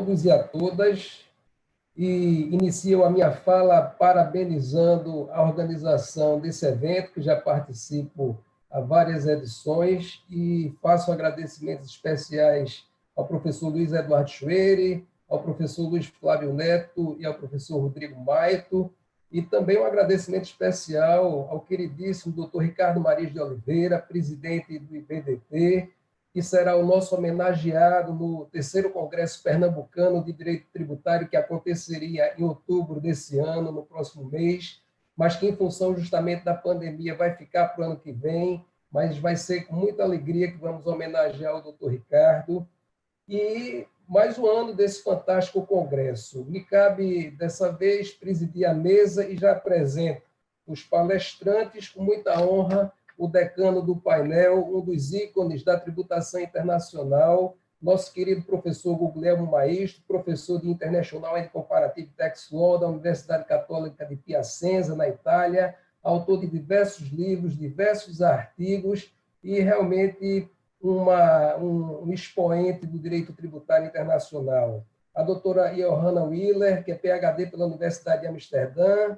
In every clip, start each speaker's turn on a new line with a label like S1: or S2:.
S1: todos e a todas e inicio a minha fala parabenizando a organização desse evento, que já participo há várias edições, e faço agradecimentos especiais ao professor Luiz Eduardo Schwery, ao professor Luiz Flávio Neto e ao professor Rodrigo Maito, e também um agradecimento especial ao queridíssimo doutor Ricardo Mariz de Oliveira, presidente do IBDT, que será o nosso homenageado no terceiro Congresso Pernambucano de Direito Tributário, que aconteceria em outubro desse ano, no próximo mês, mas que, em função justamente da pandemia, vai ficar para o ano que vem, mas vai ser com muita alegria que vamos homenagear o doutor Ricardo. E mais um ano desse fantástico congresso. Me cabe, dessa vez, presidir a mesa e já apresento os palestrantes, com muita honra, o decano do painel, um dos ícones da tributação internacional, nosso querido professor Guglielmo Maestro, professor de International and Comparative Tax Law da Universidade Católica de Piacenza, na Itália, autor de diversos livros, diversos artigos, e realmente um expoente do direito tributário internacional. A doutora Johanna Willer, que é PhD pela Universidade de Amsterdã,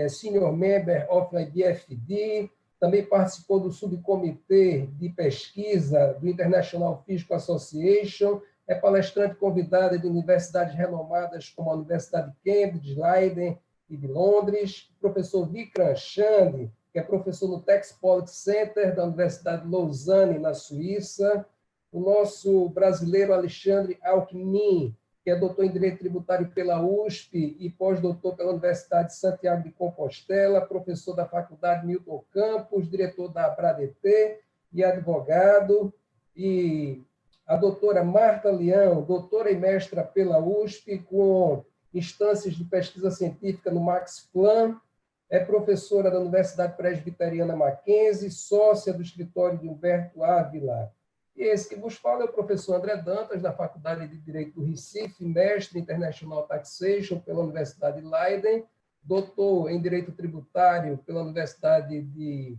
S1: Senior Member of IBFD, também participou do subcomitê de pesquisa do International Fiscal Association, é palestrante convidada de universidades renomadas como a Universidade de Cambridge, Leiden e de Londres. O professor Vikram Chand, que é professor no Tax Policy Center da Universidade de Lausanne, na Suíça. O nosso brasileiro Alexandre Alckmin, que é doutor em Direito Tributário pela USP e pós-doutor pela Universidade de Santiago de Compostela, professor da Faculdade Milton Campos, diretor da ABRADET e advogado. E a doutora Marta Leão, doutora e mestra pela USP, com instâncias de pesquisa científica no Max Planck, é professora da Universidade Presbiteriana Mackenzie, sócia do escritório de Humberto Ávila. E esse que vos fala é o professor André Dantas, da Faculdade de Direito do Recife, mestre em International Taxation pela Universidade de Leiden, doutor em Direito Tributário pela Universidade de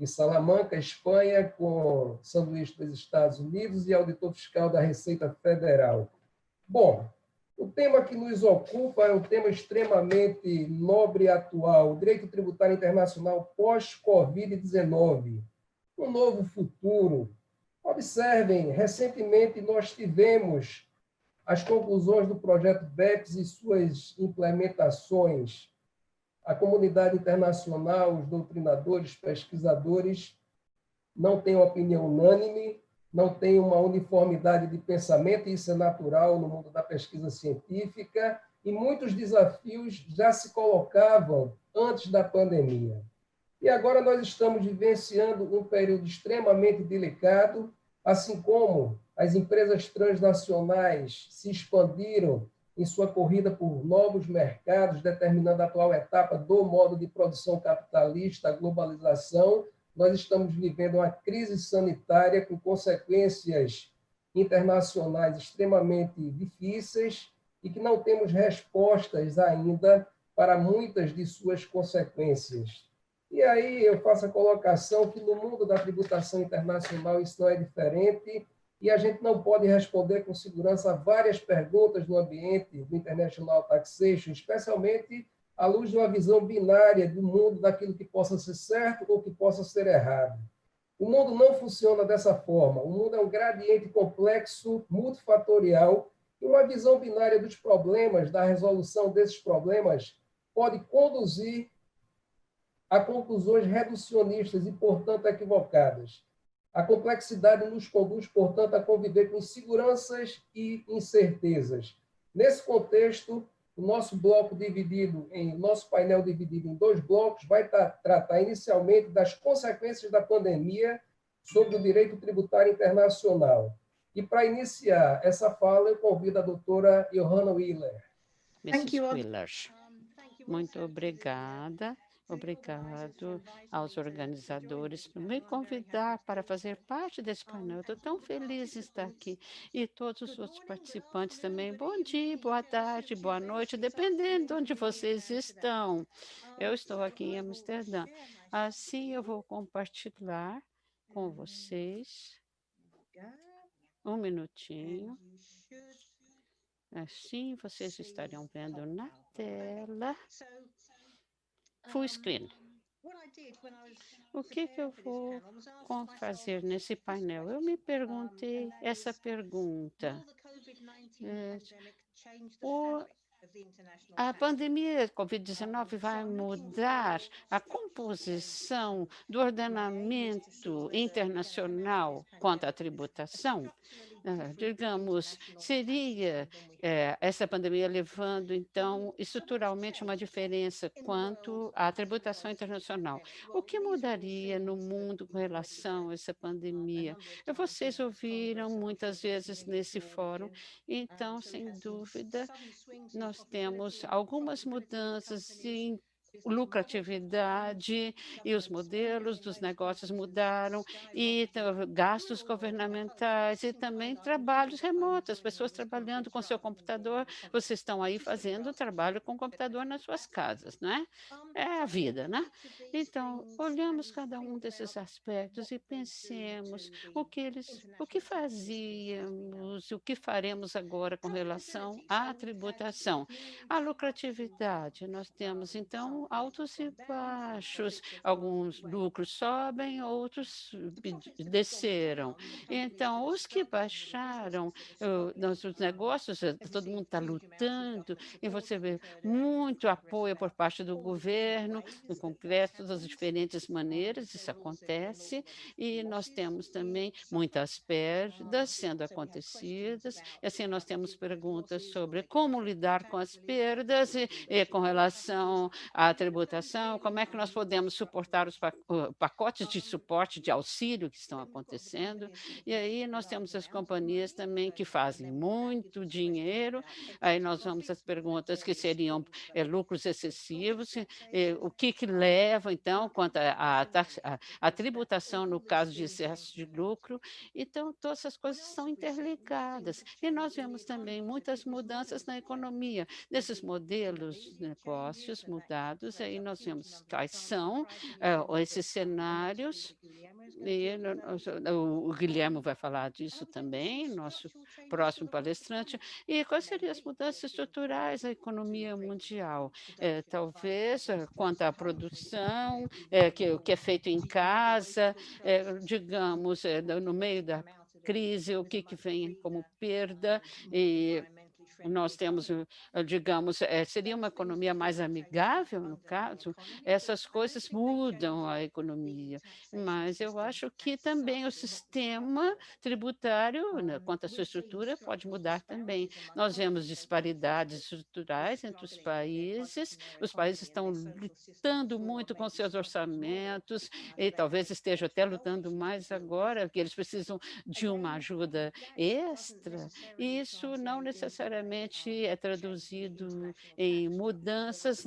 S1: Salamanca, Espanha, com sanduíche dos Estados Unidos, e auditor fiscal da Receita Federal. Bom, o tema que nos ocupa é um tema extremamente nobre e atual, o direito tributário internacional pós-Covid-19, um novo futuro. Observem, recentemente nós tivemos as conclusões do projeto BEPS e suas implementações. A comunidade internacional, os doutrinadores, pesquisadores, não têm uma opinião unânime, não tem uma uniformidade de pensamento, e isso é natural no mundo da pesquisa científica, e muitos desafios já se colocavam antes da pandemia. E agora nós estamos vivenciando um período extremamente delicado, assim como as empresas transnacionais se expandiram em sua corrida por novos mercados, determinando a atual etapa do modo de produção capitalista, a globalização. Nós estamos vivendo uma crise sanitária com consequências internacionais extremamente difíceis e que não temos respostas ainda para muitas de suas consequências. E aí eu faço a colocação que no mundo da tributação internacional isso não é diferente, e a gente não pode responder com segurança a várias perguntas no ambiente do International Taxation, especialmente à luz de uma visão binária do mundo, daquilo que possa ser certo ou que possa ser errado. O mundo não funciona dessa forma. O mundo é um gradiente complexo, multifatorial, e uma visão binária dos problemas, da resolução desses problemas, pode conduzir a conclusões reducionistas e, portanto, equivocadas. A complexidade nos conduz, portanto, a conviver com inseguranças e incertezas. Nesse contexto, o nosso nosso painel dividido em dois blocos vai tratar inicialmente das consequências da pandemia sobre o direito tributário internacional. E para iniciar essa fala, eu convido a doutora Johanna Willer.
S2: Mrs. Willer, muito obrigada. Obrigado aos organizadores por me convidar para fazer parte desse painel. Eu estou tão feliz em estar aqui. E todos os outros participantes também. Bom dia, boa tarde, boa noite, dependendo de onde vocês estão. Eu estou aqui em Amsterdã. Assim, eu vou compartilhar com vocês. Um minutinho. Assim, vocês estariam vendo na tela full screen. O que eu vou fazer nesse painel? Eu me perguntei essa pergunta. eh, o A pandemia Covid-19 vai mudar a composição do ordenamento internacional quanto à tributação? Digamos, seria essa pandemia levando, então, estruturalmente uma diferença quanto à tributação internacional. O que mudaria no mundo com relação a essa pandemia? Vocês ouviram muitas vezes nesse fórum, então, sem dúvida, nós temos algumas mudanças em lucratividade e os modelos dos negócios mudaram e gastos governamentais e também trabalhos remotos, as pessoas trabalhando com seu computador, vocês estão aí fazendo trabalho com o computador nas suas casas, não é? É a vida, né? Então, olhamos cada um desses aspectos e pensemos o que fazíamos, o que faremos agora com relação à tributação. A lucratividade, nós temos então altos e baixos, alguns lucros sobem, outros desceram. Então, os que baixaram, os negócios, todo mundo está lutando, e você vê muito apoio por parte do governo, no Congresso, das diferentes maneiras, isso acontece, e nós temos também muitas perdas sendo acontecidas, e assim nós temos perguntas sobre como lidar com as perdas e com relação à tributação, como é que nós podemos suportar os pacotes de suporte, de auxílio que estão acontecendo, e aí nós temos as companhias também que fazem muito dinheiro, aí nós vamos às perguntas que seriam lucros excessivos, o que leva, então, quanto à tributação no caso de excesso de lucro. Então, todas essas coisas são interligadas. E nós vemos também muitas mudanças na economia, nesses modelos de negócios mudados, aí nós vemos quais são esses cenários, e o Guilherme vai falar disso também, nosso próximo palestrante, e quais seriam as mudanças estruturais da economia mundial? Talvez quanto à produção, o que é feito em casa, digamos, no meio da crise, o que vem como perda, e nós temos, digamos, seria uma economia mais amigável, no caso, essas coisas mudam a economia, mas eu acho que também o sistema tributário, né, quanto à sua estrutura, pode mudar também. Nós vemos disparidades estruturais entre os países estão lutando muito com seus orçamentos e talvez estejam até lutando mais agora, porque eles precisam de uma ajuda extra, e isso não necessariamente é traduzido em mudanças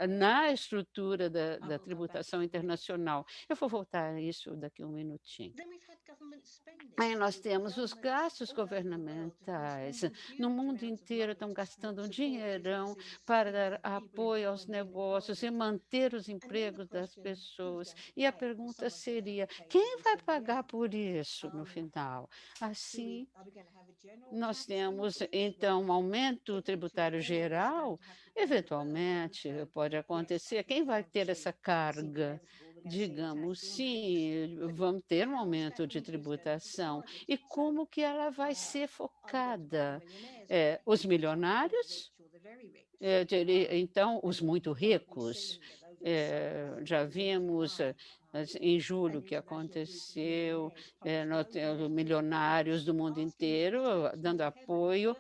S2: na estrutura da tributação internacional. Eu vou voltar a isso daqui a um minutinho. Aí nós temos os gastos governamentais. No mundo inteiro estão gastando um dinheirão para dar apoio aos negócios e manter os empregos das pessoas. E a pergunta seria: quem vai pagar por isso no final? Assim, nós temos, então, um aumento tributário geral, eventualmente pode acontecer. Quem vai ter essa carga? Digamos, sim, vamos ter um aumento de tributação. E como que ela vai ser focada? Os milionários? Então, os muito ricos, já vimos em julho o que aconteceu, nós temos milionários do mundo inteiro dando apoio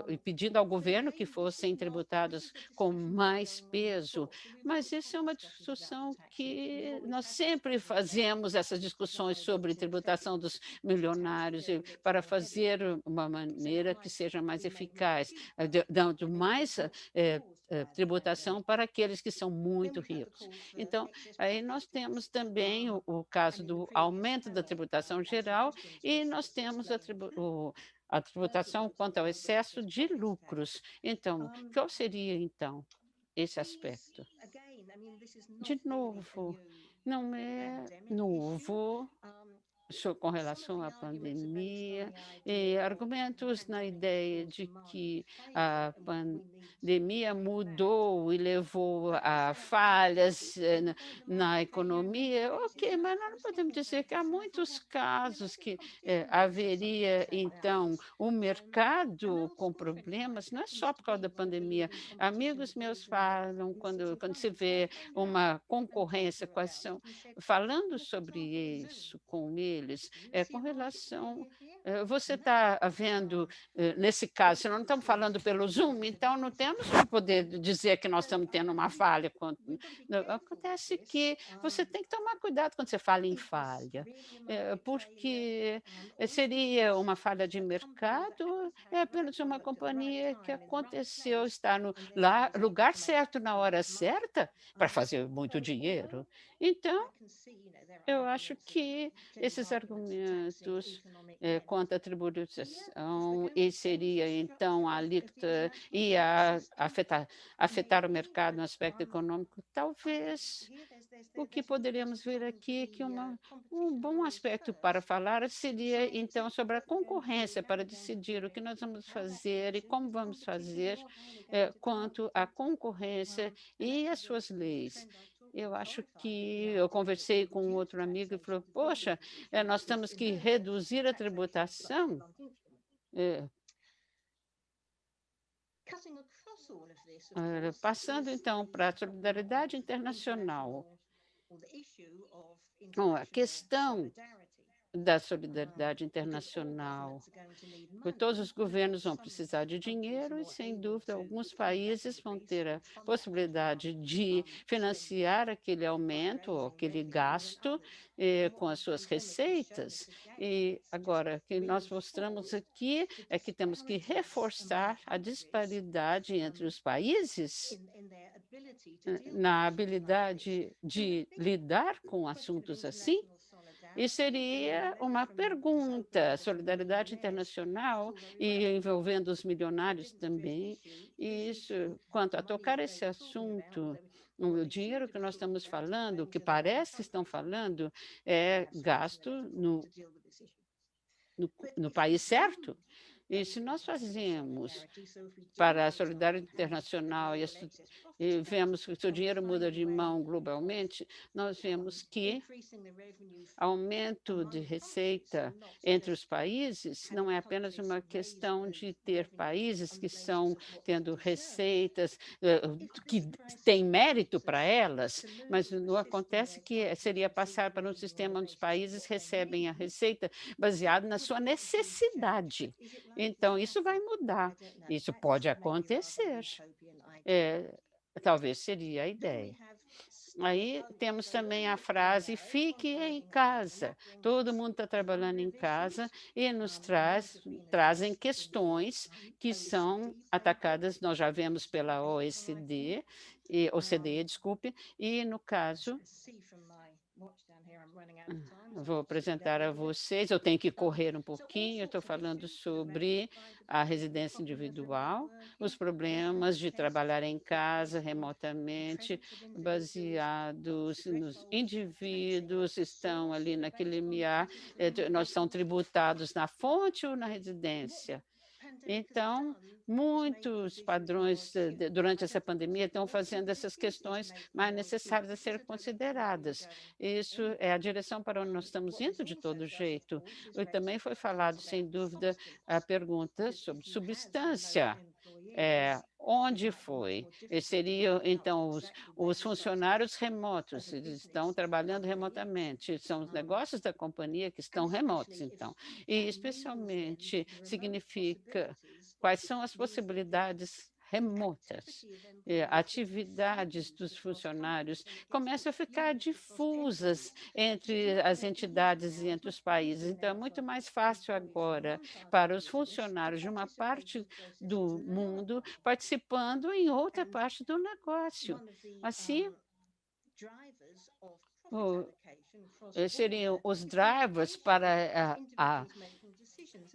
S2: e pedindo ao governo que fossem tributados com mais peso, mas isso é uma discussão que nós sempre fazemos essas discussões sobre tributação dos milionários para fazer uma maneira que seja mais eficaz, dando mais tributação para aqueles que são muito ricos. Então, aí nós temos também o caso do aumento da tributação geral e nós temos a tributação quanto ao excesso de lucros. Então, qual seria, então, esse aspecto? De novo, não é novo, com relação à pandemia, e argumentos na ideia de que a pandemia mudou e levou a falhas na economia. Ok, mas nós não podemos dizer que há muitos casos que haveria, então, um mercado com problemas, não é só por causa da pandemia. Amigos meus falam, quando se vê uma concorrência, quais são, falando sobre isso com eles, com relação. Você está vendo, nesse caso, se nós não estamos falando pelo Zoom, então não temos que poder dizer que nós estamos tendo uma falha. Acontece que você tem que tomar cuidado quando você fala em falha, porque seria uma falha de mercado, é apenas uma companhia que aconteceu estar no lugar certo, na hora certa, para fazer muito dinheiro. Então, eu acho que esses argumentos quanto à tributação e seria então a alíquota ia afetar o mercado no aspecto econômico, talvez o que poderíamos ver aqui é que um bom aspecto para falar seria então sobre a concorrência, para decidir o que nós vamos fazer e como vamos fazer quanto à concorrência e as suas leis. Eu acho que eu conversei com um outro amigo e falou: poxa, nós temos que reduzir a tributação. Passando então para a solidariedade internacional. Bom, a questão da solidariedade internacional. Todos os governos vão precisar de dinheiro e, sem dúvida, alguns países vão ter a possibilidade de financiar aquele aumento, ou aquele gasto, com as suas receitas. E agora, o que nós mostramos aqui é que temos que reforçar a disparidade entre os países na habilidade de lidar com assuntos assim. E seria uma pergunta, solidariedade internacional, e envolvendo os milionários também. E isso, quanto a tocar esse assunto, o dinheiro que nós estamos falando, que parece que estão falando, é gasto no país certo. E se nós fazemos para a solidariedade internacional e vemos que o seu dinheiro muda de mão globalmente, nós vemos que aumento de receita entre os países não é apenas uma questão de ter países que estão tendo receitas que têm mérito para elas, mas não acontece que seria passar para um sistema onde os países recebem a receita baseado na sua necessidade. Então, isso vai mudar. Isso pode acontecer. Talvez seria a ideia. Aí temos também a frase fique em casa. Todo mundo está trabalhando em casa e nos trazem questões que são atacadas, nós já vemos pela OCDE, desculpe, e no caso vou apresentar a vocês, eu tenho que correr um pouquinho, estou falando sobre a residência individual, os problemas de trabalhar em casa remotamente, baseados nos indivíduos, estão ali naquele limiar, nós são tributados na fonte ou na residência. Então, muitos padrões durante essa pandemia estão fazendo essas questões mais necessárias a ser consideradas. Isso é a direção para onde nós estamos indo de todo jeito. E também foi falado, sem dúvida, a pergunta sobre substância. Onde foi? Seriam, então, os funcionários remotos, eles estão trabalhando remotamente, são os negócios da companhia que estão remotos, então. E, especialmente, significa quais são as possibilidades remotas, atividades dos funcionários começam a ficar difusas entre as entidades e entre os países. Então, é muito mais fácil agora para os funcionários de uma parte do mundo participando em outra parte do negócio. Assim, seriam os drivers para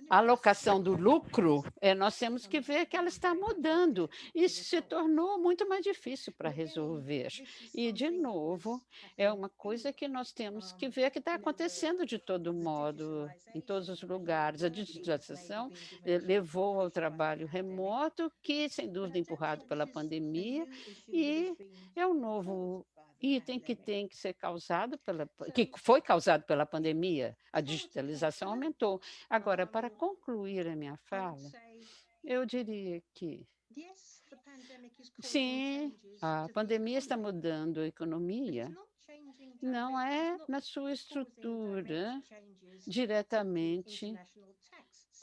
S2: alocação do lucro, nós temos que ver que ela está mudando. Isso se tornou muito mais difícil para resolver. E, de novo, é uma coisa que nós temos que ver que está acontecendo de todo modo, em todos os lugares. A digitalização levou ao trabalho remoto, que, sem dúvida, empurrado pela pandemia, e é um novo item que tem que ser causado que foi causado pela pandemia. A digitalização aumentou. Agora, para concluir a minha fala, eu diria que sim, a pandemia está mudando a economia, não é na sua estrutura diretamente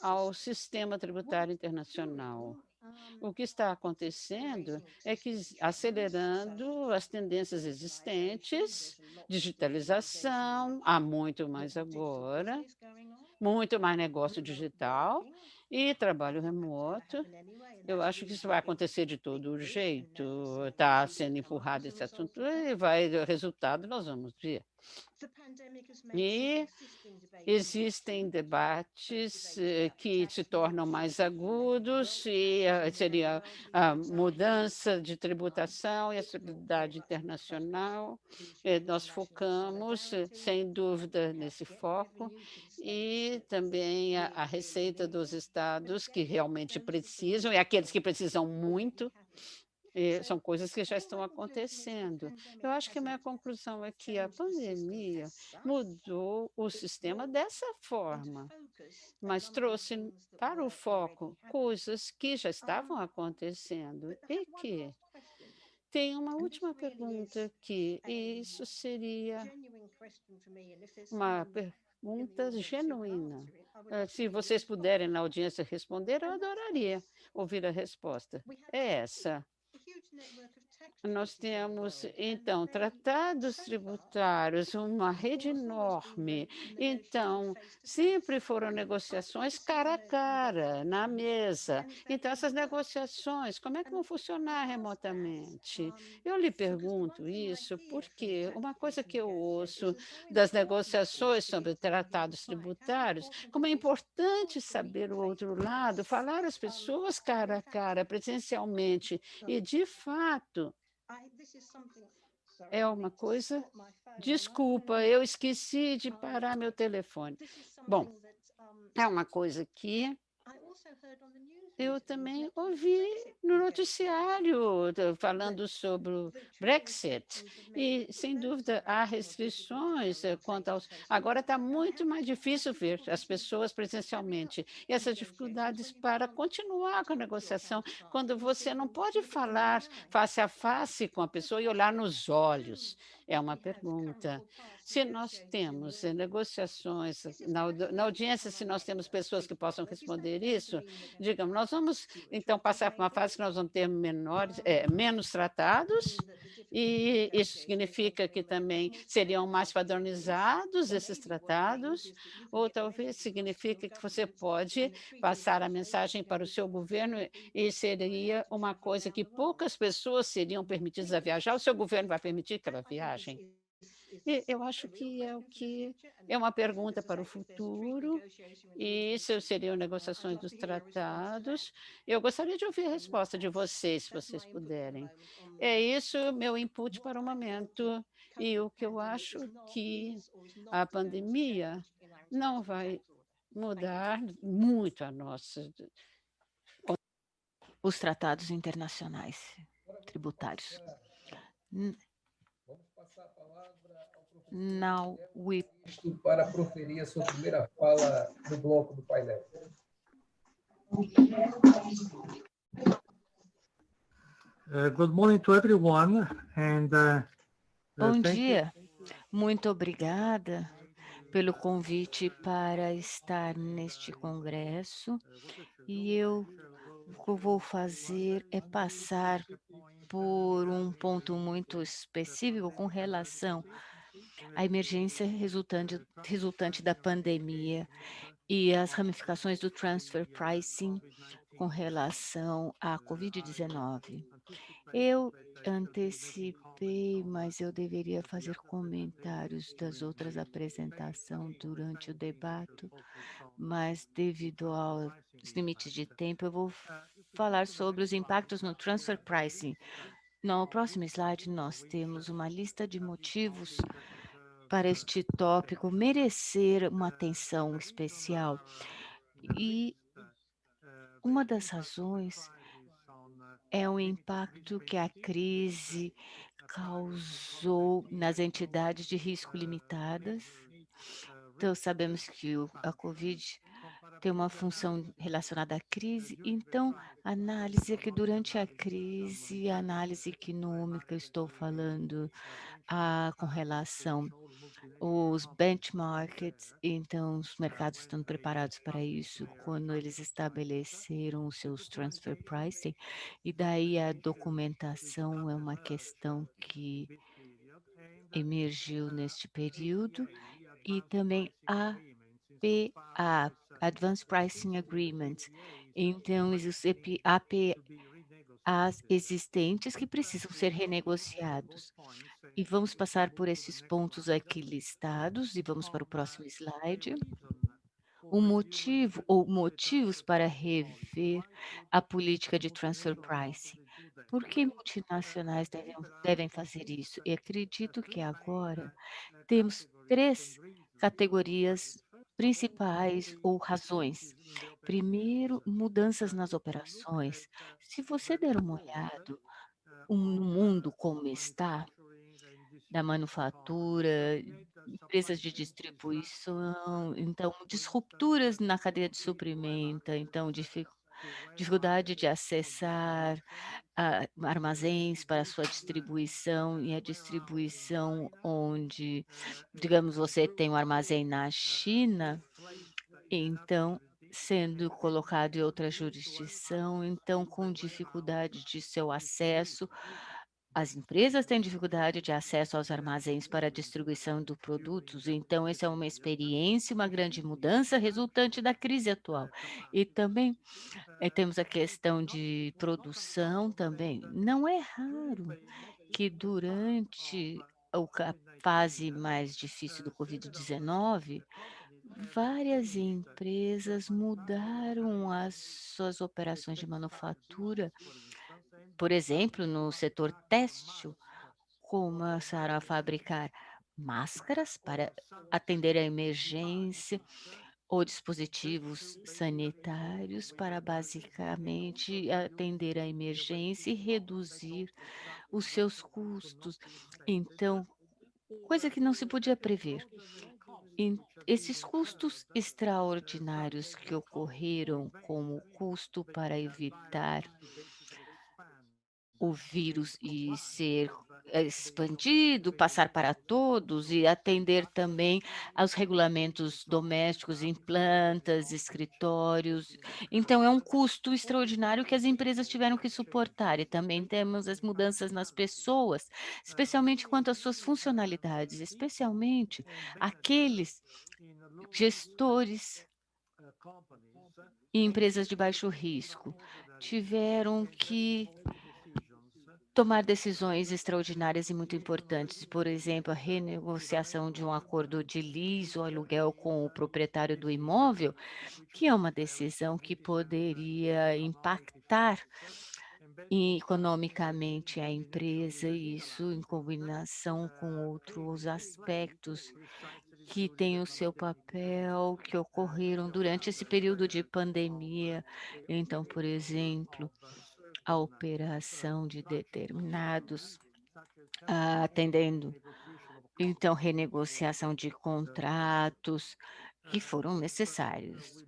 S2: ao sistema tributário internacional. O que está acontecendo é que, acelerando as tendências existentes, digitalização, há muito mais agora, muito mais negócio digital e trabalho remoto. Eu acho que isso vai acontecer de todo jeito, está sendo empurrado esse assunto e o resultado nós vamos ver. E existem debates que se tornam mais agudos e seria a mudança de tributação e a estabilidade internacional. Nós focamos, sem dúvida, nesse foco e também a receita dos estados que realmente precisam e aqueles que precisam muito. São coisas que já estão acontecendo. Eu acho que a minha conclusão é que a pandemia mudou o sistema dessa forma, mas trouxe para o foco coisas que já estavam acontecendo e que tem uma última pergunta aqui, e isso seria uma pergunta genuína. Se vocês puderem na audiência responder, eu adoraria ouvir a resposta. É essa. Nós temos, então, tratados tributários, uma rede enorme. Então, sempre foram negociações cara a cara, na mesa. Então, essas negociações, como é que vão funcionar remotamente? Eu lhe pergunto isso porque uma coisa que eu ouço das negociações sobre tratados tributários, como é importante saber o outro lado, falar às pessoas cara a cara, presencialmente, e, de fato, é uma coisa. Desculpa, eu esqueci de parar meu telefone. Bom, é uma coisa que eu também ouvi no noticiário falando sobre o Brexit e, sem dúvida, há restrições quanto aos. Agora está muito mais difícil ver as pessoas presencialmente e essas dificuldades para continuar com a negociação, quando você não pode falar face a face com a pessoa e olhar nos olhos. É uma pergunta. Se nós temos negociações na audiência, se nós temos pessoas que possam responder isso, digamos, nós vamos então passar por uma fase que nós vamos ter menos tratados, e isso significa que também seriam mais padronizados esses tratados, ou talvez significa que você pode passar a mensagem para o seu governo e seria uma coisa que poucas pessoas seriam permitidas a viajar, o seu governo vai permitir que ela viaje? E eu acho que é uma pergunta para o futuro, e isso seriam negociações dos tratados. Eu gostaria de ouvir a resposta de vocês, se vocês puderem. É isso meu input para o momento, e o que eu acho que a pandemia não vai mudar muito a nossa.
S3: Os tratados internacionais tributários.
S1: Vamos passar a palavra ao professor
S3: Now we
S1: para proferir a sua primeira fala no bloco do painel.
S4: Good morning to everyone, and
S3: Bom dia, muito obrigada pelo convite para estar neste congresso, e o que eu vou fazer é passar por um ponto muito específico com relação à emergência resultante da pandemia e as ramificações do transfer pricing com relação à Covid-19. Eu antecipei, mas eu deveria fazer comentários das outras apresentações durante o debate, mas devido aos limites de tempo, eu vou falar sobre os impactos no transfer pricing. No próximo slide, nós temos uma lista de motivos para este tópico merecer uma atenção especial. E uma das razões é o impacto que a crise causou nas entidades de risco limitadas. Então, sabemos que a Covid tem uma função relacionada à crise, então, a análise é que durante a crise, a análise econômica, estou falando com relação os benchmarks, então os mercados estão preparados para isso quando eles estabeleceram os seus transfer pricing, e daí a documentação é uma questão que emergiu neste período, e também APA, Advanced Pricing Agreements. Então, os APAs existentes que precisam ser renegociados. E vamos passar por esses pontos aqui listados e vamos para o próximo slide. O motivo ou motivos para rever a política de transfer pricing. Por que multinacionais devem fazer isso? Eu acredito que agora temos 3 categorias principais ou razões. Primeiro, mudanças nas operações. Se você der uma olhada no mundo como está, da manufatura, empresas de distribuição, então disrupturas na cadeia de suprimento, então dificuldade de acessar armazéns para sua distribuição, e a distribuição onde, digamos, você tem um armazém na China, então sendo colocado em outra jurisdição, então com dificuldade de seu acesso. As empresas têm dificuldade de acesso aos armazéns para a distribuição dos produtos, então essa é uma experiência, uma grande mudança resultante da crise atual. E também temos a questão de produção também. Não é raro que durante a fase mais difícil do Covid-19, várias empresas mudaram as suas operações de manufatura. Por exemplo, no setor têxtil, começaram a fabricar máscaras para atender a emergência ou dispositivos sanitários para basicamente atender a emergência e reduzir os seus custos. Então, coisa que não se podia prever. Esses custos extraordinários que ocorreram como custo para evitar o vírus e ser expandido, passar para todos e atender também aos regulamentos domésticos em plantas, escritórios. Então, é um custo extraordinário que as empresas tiveram que suportar. E também temos as mudanças nas pessoas, especialmente quanto às suas funcionalidades, especialmente aqueles gestores e empresas de baixo risco tiveram que tomar decisões extraordinárias e muito importantes, por exemplo, a renegociação de um acordo de lease ou aluguel com o proprietário do imóvel, que é uma decisão que poderia impactar economicamente a empresa, e isso em combinação com outros aspectos que têm o seu papel, que ocorreram durante esse período de pandemia. Então, por exemplo, a operação de determinados, atendendo, então, renegociação de contratos que foram necessários.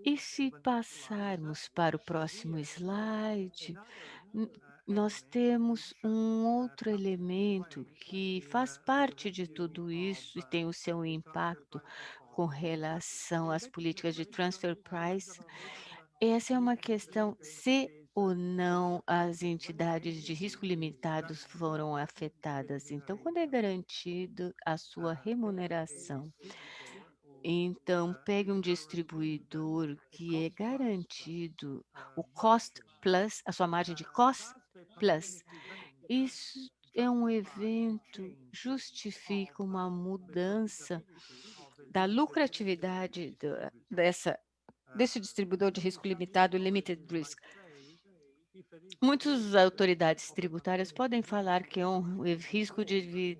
S3: E se passarmos para o próximo slide, n nós temos um outro elemento que faz parte de tudo isso e tem o seu impacto com relação às políticas de transfer price. Essa é uma questão se ou não as entidades de risco limitados foram afetadas. Então, quando é garantido a sua remuneração, Então, pegue um distribuidor que é garantido o cost plus, a sua margem de cost plus. Isso é um evento, justifica uma mudança da lucratividade desse distribuidor de risco limitado, limited risk. Muitas autoridades tributárias podem falar que um risco de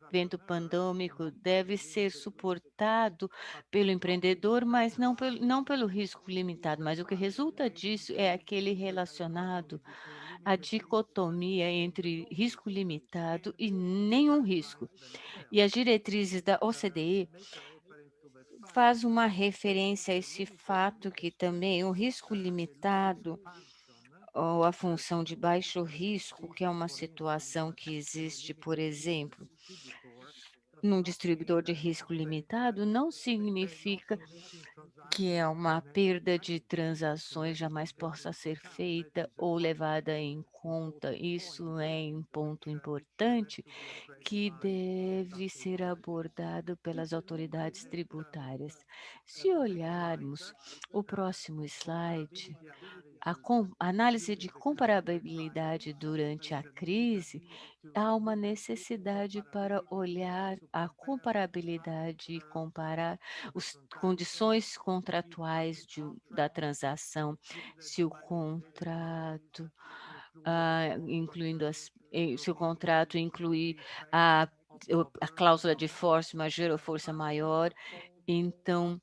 S3: evento pandêmico deve ser suportado pelo empreendedor, mas não pelo risco limitado. Mas o que resulta disso é aquele relacionado à dicotomia entre risco limitado e nenhum risco. E as diretrizes da OCDE faz uma referência a esse fato que também o risco limitado ou a função de baixo risco, que é uma situação que existe, por exemplo, num distribuidor de risco limitado, não significa que é uma perda de transações jamais possa ser feita ou levada em conta. Isso é um ponto importante que deve ser abordado pelas autoridades tributárias. Se olharmos o próximo slide, análise de comparabilidade durante a crise, há uma necessidade para olhar a comparabilidade e comparar as condições contratuais da transação, se o contrato, se o contrato incluir a, a cláusula de força majeure ou força maior, então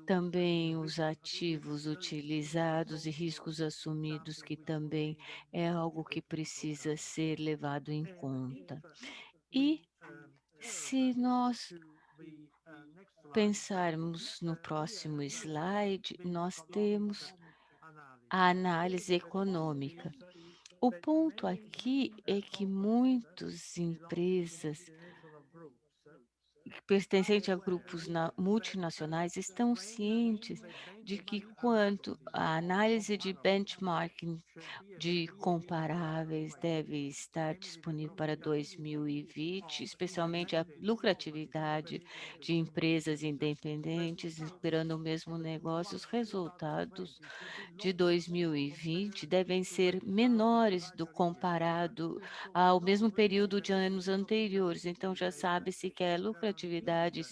S3: também os ativos utilizados e riscos assumidos, que também é algo que precisa ser levado em conta. E se nós pensarmos no próximo slide, nós temos a análise econômica. O ponto aqui é que muitas empresas pertencentes a grupos multinacionais estão cientes de que quanto a análise de benchmarking de comparáveis deve estar disponível para 2020, especialmente a lucratividade de empresas independentes esperando o mesmo negócio, os resultados de 2020 devem ser menores do comparado ao mesmo período de anos anteriores. Então, já sabe-se que a lucratividade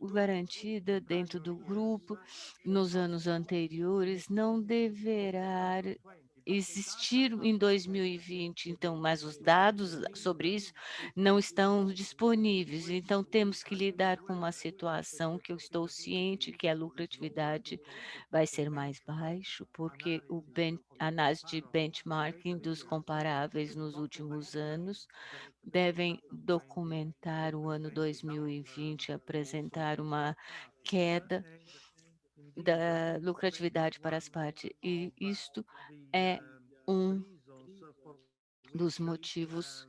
S3: garantida dentro do grupo nos anos anteriores não deverá existir em 2020, então, mas os dados sobre isso não estão disponíveis. Então, temos que lidar com uma situação que eu estou ciente que a lucratividade vai ser mais baixo, porque a análise de benchmarking dos comparáveis nos últimos anos devem documentar o ano 2020, apresentar uma queda da lucratividade para as partes. E isto é um dos motivos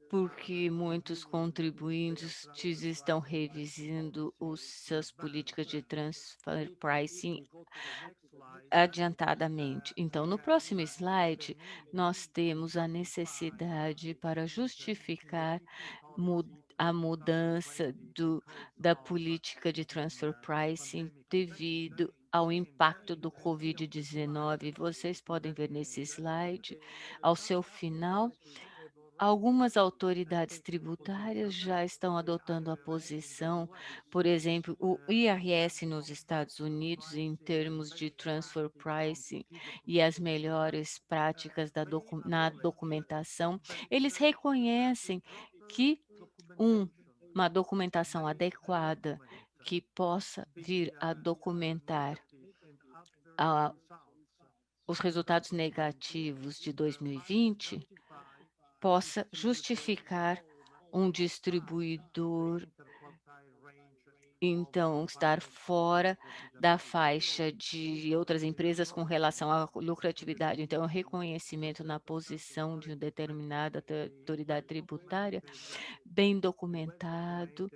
S3: porque muitos contribuintes estão revisando suas políticas de transfer pricing adiantadamente. Então, no próximo slide, nós temos a necessidade para justificar a mudança da política de transfer pricing devido ao impacto do Covid-19. Vocês podem ver nesse slide, ao seu final, algumas autoridades tributárias já estão adotando a posição, por exemplo, o IRS nos Estados Unidos, em termos de transfer pricing e as melhores práticas na documentação, eles reconhecem que uma documentação adequada que possa vir a documentar os resultados negativos de 2020 possa justificar um distribuidor, então, estar fora da faixa de outras empresas com relação à lucratividade. Então, o reconhecimento na posição de uma determinada autoridade tributária, bem documentado,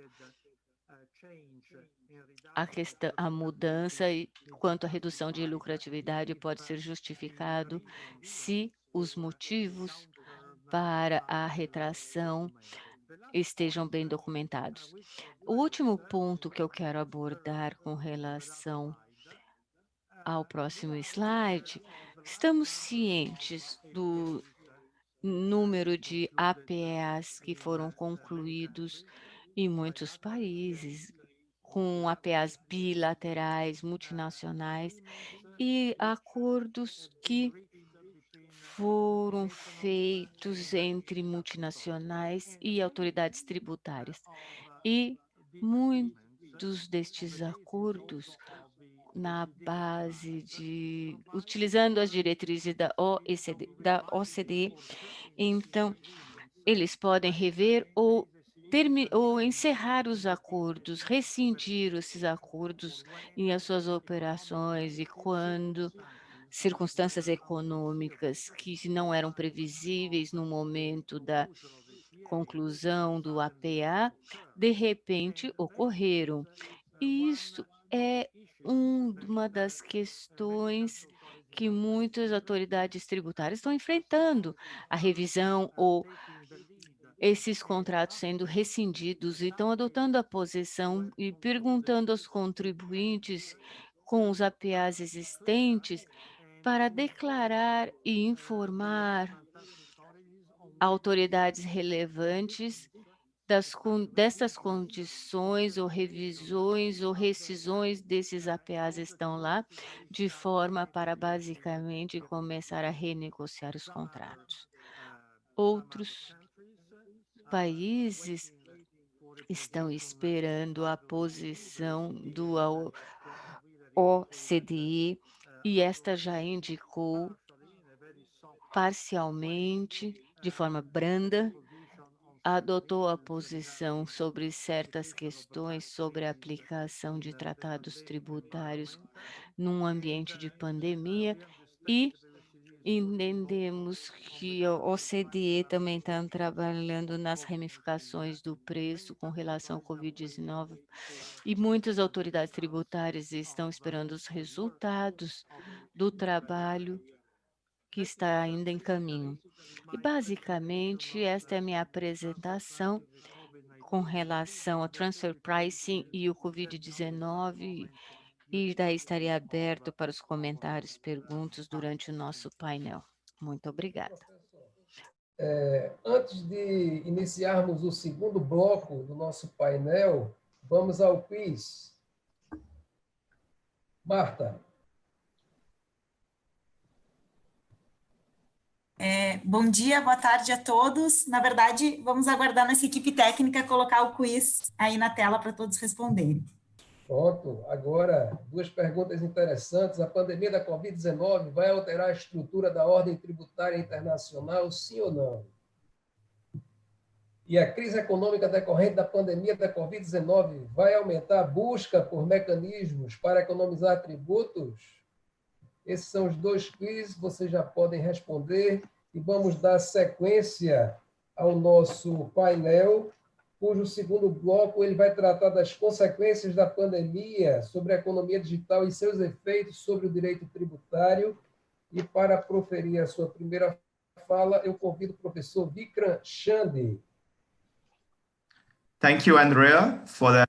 S3: a mudança e quanto à redução de lucratividade pode ser justificado se os motivos para a retração estejam bem documentados. O último ponto que eu quero abordar com relação ao próximo slide, estamos cientes do número de APAs que foram concluídos em muitos países, com APAs bilaterais, multinacionais e acordos que foram feitos entre multinacionais e autoridades tributárias. E muitos destes acordos na base de utilizando as diretrizes da OCDE, então eles podem rever ou encerrar os acordos, rescindir esses acordos em as suas operações e quando circunstâncias econômicas que não eram previsíveis no momento da conclusão do APA, de repente ocorreram. E isso é uma das questões que muitas autoridades tributárias estão enfrentando, a revisão ou esses contratos sendo rescindidos e estão adotando a posição e perguntando aos contribuintes com os APAs existentes para declarar e informar autoridades relevantes dessas condições ou revisões ou rescisões desses APAs estão lá, de forma para basicamente começar a renegociar os contratos. Outros países estão esperando a posição do OCDE e esta já indicou parcialmente, de forma branda, adotou a posição sobre certas questões sobre a aplicação de tratados tributários num ambiente de pandemia e entendemos que a OCDE também está trabalhando nas ramificações do preço com relação ao Covid-19 e muitas autoridades tributárias estão esperando os resultados do trabalho que está ainda em caminho. E, basicamente, esta é a minha apresentação com relação ao transfer pricing e o Covid-19, e daí estaria aberto para os comentários, perguntas durante o nosso painel. Muito obrigada.
S1: Antes de iniciarmos o segundo bloco do nosso painel, vamos ao quiz. Marta.
S5: Bom dia, boa tarde a todos. Na verdade, vamos aguardar nossa equipe técnica colocar o quiz aí na tela para todos responderem.
S1: Pronto. Agora, duas perguntas interessantes. A pandemia da Covid-19 vai alterar a estrutura da ordem tributária internacional, sim ou não? E a crise econômica decorrente da pandemia da Covid-19 vai aumentar a busca por mecanismos para economizar tributos? Esses são os dois quiz, vocês já podem responder e vamos dar sequência ao nosso painel, cujo segundo bloco ele vai tratar das consequências da pandemia sobre a economia digital e seus efeitos sobre o direito tributário. E para proferir a sua primeira fala, eu convido o professor Vikram Chande.
S6: Thank you, Andrea, for that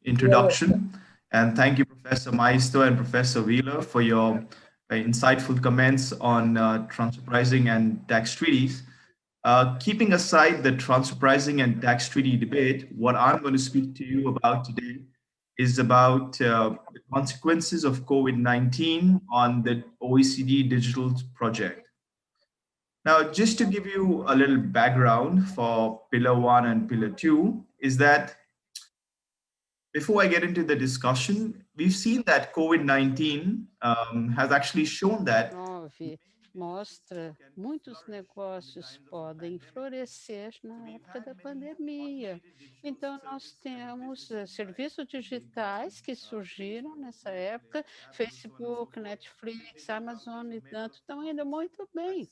S6: introduction. And thank you, Professor Maisto and Professor Wheeler, for your insightful comments on transfer pricing and tax treaties. Keeping aside the transfer pricing and tax treaty debate, what I'm going to speak to you about today is about the consequences of COVID-19 on the OECD Digital Project. Now, just to give you a little background for Pillar 1 and Pillar 2, is that before I get into the discussion, we've seen that COVID-19 has actually shown that
S2: mostra muitos negócios podem florescer na época da pandemia. Então, nós temos serviços digitais que surgiram nessa época, Facebook, Netflix, Amazon e tanto, estão indo muito bem,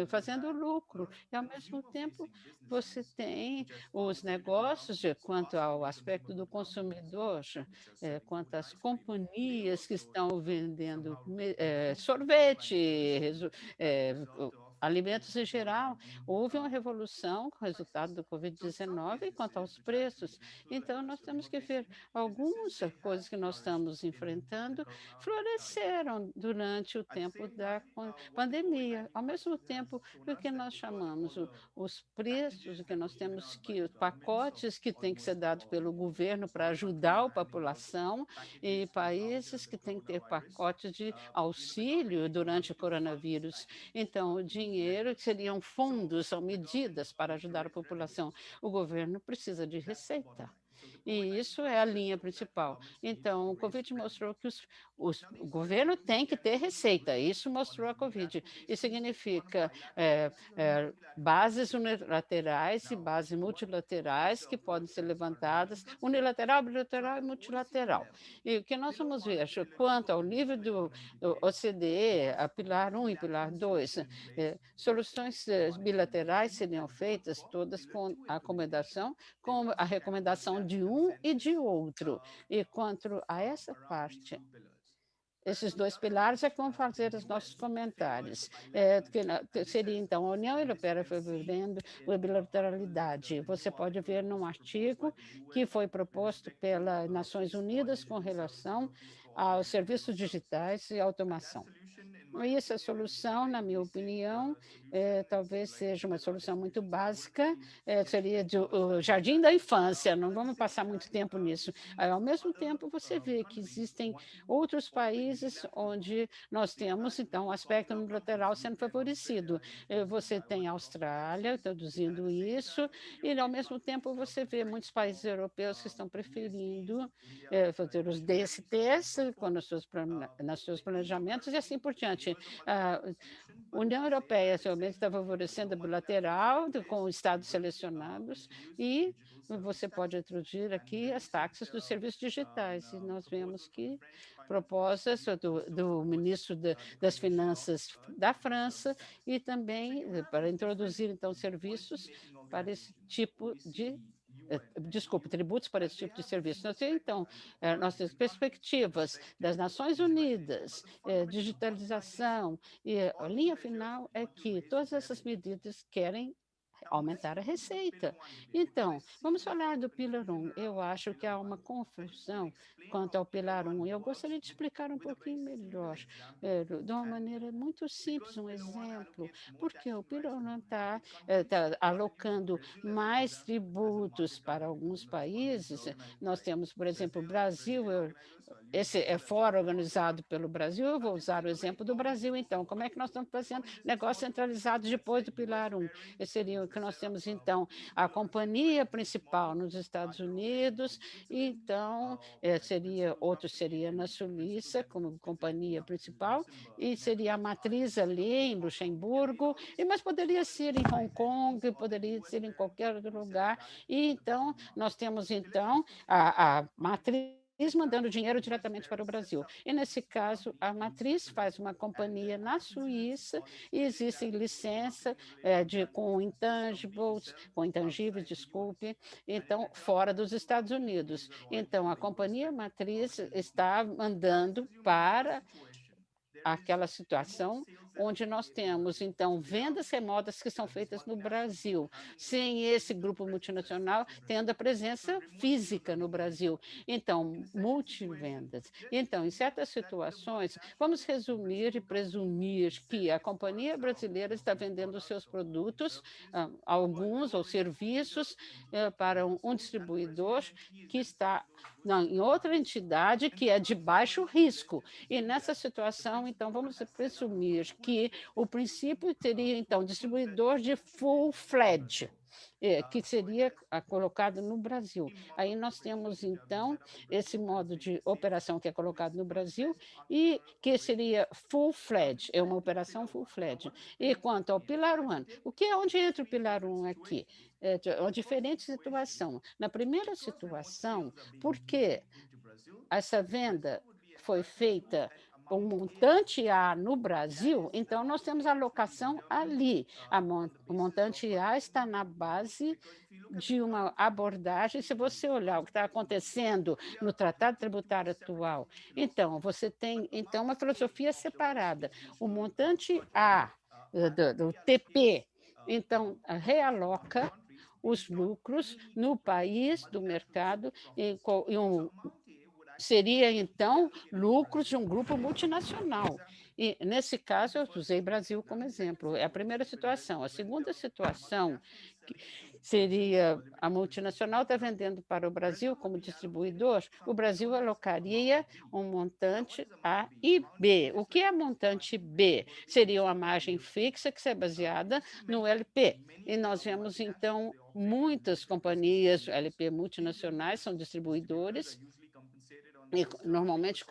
S2: fazendo lucro. E, ao mesmo tempo, você tem os negócios quanto ao aspecto do consumidor, quanto às companhias que estão vendendo sorvete, alimentos em geral, houve uma revolução com o resultado do Covid-19 quanto aos preços. Então, nós temos que ver algumas coisas que nós estamos enfrentando floresceram durante o tempo da pandemia. Ao mesmo tempo, o que nós chamamos os preços, o que nós temos que, os pacotes que têm que ser dados pelo governo para ajudar a população, e países que têm que ter pacotes de auxílio durante o coronavírus. Então, o dinheiro que seriam fundos, são medidas para ajudar a população. O governo precisa de receita. E isso é a linha principal. Então, o Covid mostrou que o governo tem que ter receita. Isso mostrou a Covid. Isso significa bases unilaterais e bases multilaterais que podem ser levantadas, unilateral, bilateral e multilateral. E o que nós vamos ver, quanto ao nível do OCDE, a Pilar 1 e Pilar 2, soluções bilaterais seriam feitas todas com a recomendação de um e de outro. E quanto a essa parte, esses dois pilares é que vão fazer os nossos comentários. Que seria, então, a União Europeia foi vivendo a bilateralidade. Você pode ver num artigo que foi proposto pelas Nações Unidas com relação aos serviços digitais e automação. E essa solução, na minha opinião, talvez seja uma solução muito básica, seria o jardim da infância, não vamos passar muito tempo nisso. Ao mesmo tempo, você vê que existem outros países onde nós temos, então, o aspecto unilateral sendo favorecido. Você tem a Austrália introduzindo isso, e, ao mesmo tempo, você vê muitos países europeus que estão preferindo fazer os DSTs nos seus planejamentos e assim por diante. A União Europeia realmente está favorecendo a bilateral com estados selecionados e você pode introduzir aqui as taxas dos serviços digitais. E nós vemos que propostas do ministro das Finanças da França e também para introduzir, então, serviços para esse tipo de tributos para esse tipo de serviço. Então, nós temos perspectivas das Nações Unidas, digitalização, e a linha final é que todas essas medidas querem aumentar a receita. Então, vamos falar do Pilar 1. Eu acho que há uma confusão quanto ao Pilar 1. Eu gostaria de explicar um pouquinho melhor, de uma maneira muito simples, um exemplo. Porque o Pilar 1 está alocando mais tributos para alguns países. Nós temos, por exemplo, o Brasil, esse é fórum organizado pelo Brasil, eu vou usar o exemplo do Brasil, então, como é que nós estamos fazendo negócios centralizados depois do Pilar 1? Esse seria o que nós temos, então, a companhia principal nos Estados Unidos, então, outro seria na Suíça, como companhia principal, e seria a matriz ali em Luxemburgo, mas poderia ser em Hong Kong, poderia ser em qualquer outro lugar, e então, nós temos, então, a matriz mandando dinheiro diretamente para o Brasil. E, nesse caso, a matriz faz uma companhia na Suíça e existe licença com intangíveis, desculpe, então, fora dos Estados Unidos. Então, a companhia matriz está mandando para aquela situação onde nós temos, então, vendas remotas que são feitas no Brasil, sem esse grupo multinacional tendo a presença física no Brasil. Então, multivendas. Então, em certas situações, vamos resumir e presumir que a companhia brasileira está vendendo seus produtos, alguns ou serviços, para um distribuidor que está em outra entidade que é de baixo risco. E nessa situação, então, vamos presumir que o princípio teria, então, distribuidor de full-fledged, que seria colocado no Brasil. Aí nós temos, então, esse modo de operação que é colocado no Brasil e que seria full-fledged, é uma operação full-fledged. E quanto ao Pilar 1, onde entra o Pilar 1 aqui? É uma diferente situação. Na primeira situação, porque essa venda foi feita com montante A no Brasil, então nós temos a alocação ali. O montante A está na base de uma abordagem, se você olhar o que está acontecendo no Tratado Tributário atual, então, você tem uma filosofia separada. O montante A do TP. Então, realoca os lucros no país do mercado seria, então, lucros de um grupo multinacional. E, nesse caso, eu usei Brasil como exemplo. É a primeira situação. A segunda situação seria a multinacional está vendendo para o Brasil como distribuidor, o Brasil alocaria um montante A e B. O que é montante B? Seria uma margem fixa que é baseada no LP. E nós vemos, então, muitas companhias LP multinacionais são distribuidores e normalmente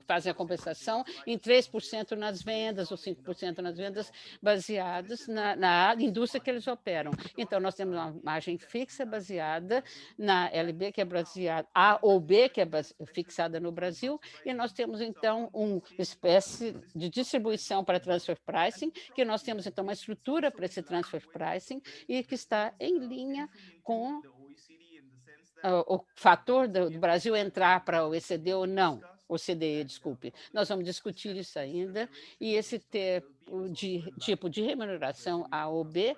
S2: fazem a compensação em 3% nas vendas ou 5% nas vendas baseadas na indústria que eles operam. Então, nós temos uma margem fixa baseada na LB, que é baseada, A ou B, que é fixada no Brasil, e nós temos, então, uma espécie de distribuição para transfer pricing, que nós temos, então, uma estrutura para esse transfer pricing e que está em linha com o fator do Brasil entrar para o OECD ou não, OCDE, desculpe. Nós vamos discutir isso ainda, e esse tipo de remuneração A ou B,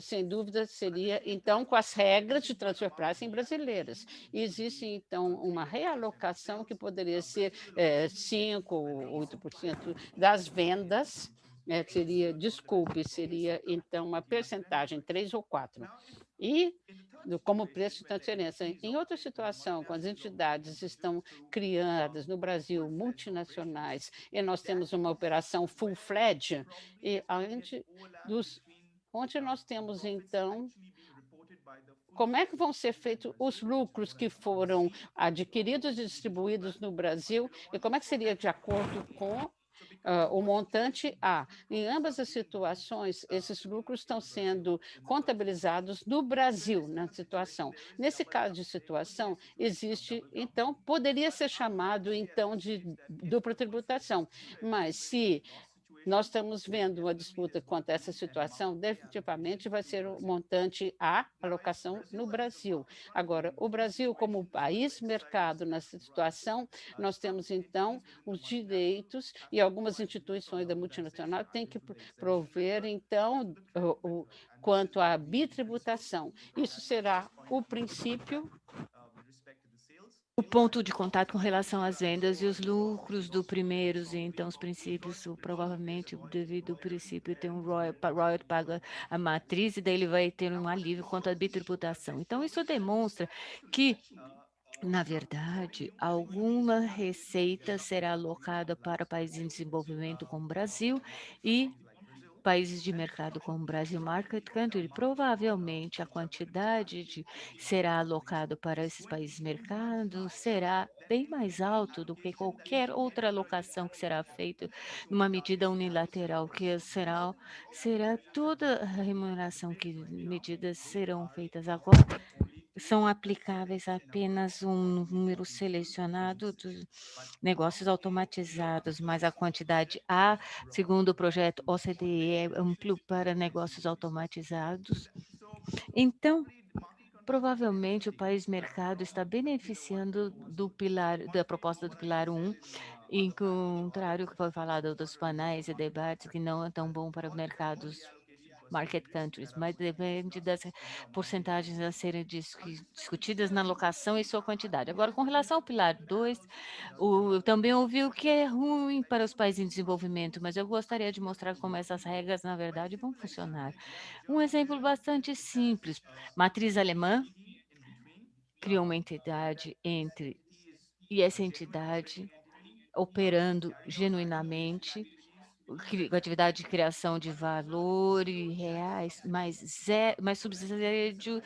S2: sem dúvida, seria, então, com as regras de transfer pricing brasileiras. E existe, então, uma realocação que poderia ser 5% ou 8% das vendas, seria, então, uma percentagem, 3 ou 4. E como preço de transferência. Em outra situação, quando as entidades estão criadas no Brasil, multinacionais, e nós temos uma operação full-fledged, e onde nós temos, então, como é que vão ser feitos os lucros que foram adquiridos e distribuídos no Brasil, e como é que seria de acordo com o montante A. Em ambas as situações, esses lucros estão sendo contabilizados no Brasil, na situação. Nesse caso de situação, existe, então, poderia ser chamado, então, de dupla tributação, mas se nós estamos vendo uma disputa quanto a essa situação, definitivamente vai ser o montante A, alocação no Brasil. Agora, o Brasil, como país mercado nessa situação, nós temos, então, os direitos e algumas instituições da multinacional têm que prover, então, quanto à bitributação. Isso será o princípio
S3: o ponto de contato com relação às vendas e os lucros do primeiros, então os princípios, provavelmente, devido ao princípio, tem um royalty paga a matriz, e daí ele vai ter um alívio quanto à bitributação. Então, isso demonstra que, na verdade, alguma receita será alocada para países em desenvolvimento como o Brasil e países de mercado como Brasil Market Country, provavelmente a quantidade será alocado para esses países mercados será bem mais alto do que qualquer outra alocação que será feita numa medida unilateral, que será toda a remuneração que medidas serão feitas agora são aplicáveis a apenas um número selecionado dos negócios automatizados, mas a quantidade A, segundo o projeto OCDE, é amplo para negócios automatizados. Então, provavelmente o país mercado está beneficiando da proposta do pilar 1, em contrário ao que foi falado dos painéis e debates, que não é tão bom para mercados market countries, mas depende das porcentagens a serem discutidas na alocação e sua quantidade. Agora, com relação ao pilar 2, eu também ouvi o que é ruim para os países em desenvolvimento, mas eu gostaria de mostrar como essas regras, na verdade, vão funcionar. Um exemplo bastante simples, matriz alemã criou uma entidade e essa entidade operando genuinamente, atividade de criação de valor e reais, mas subsídio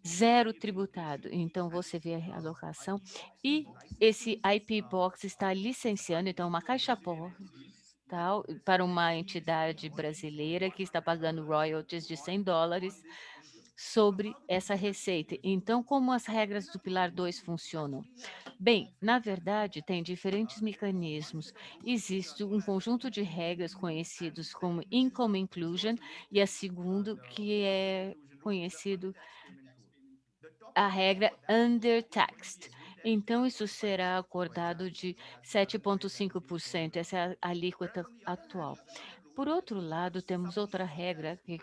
S3: zero tributado. Então, você vê a alocação e esse IP Box está licenciando, então, uma caixa postal para uma entidade brasileira que está pagando royalties de $100 sobre essa receita. Então, como as regras do Pilar 2 funcionam? Bem, na verdade, tem diferentes mecanismos. Existe um conjunto de regras conhecidos como Income Inclusion e a segunda que é conhecido a regra Undertaxed. Então, isso será acordado de 7,5%, essa é a alíquota atual. Por outro lado, temos outra regra que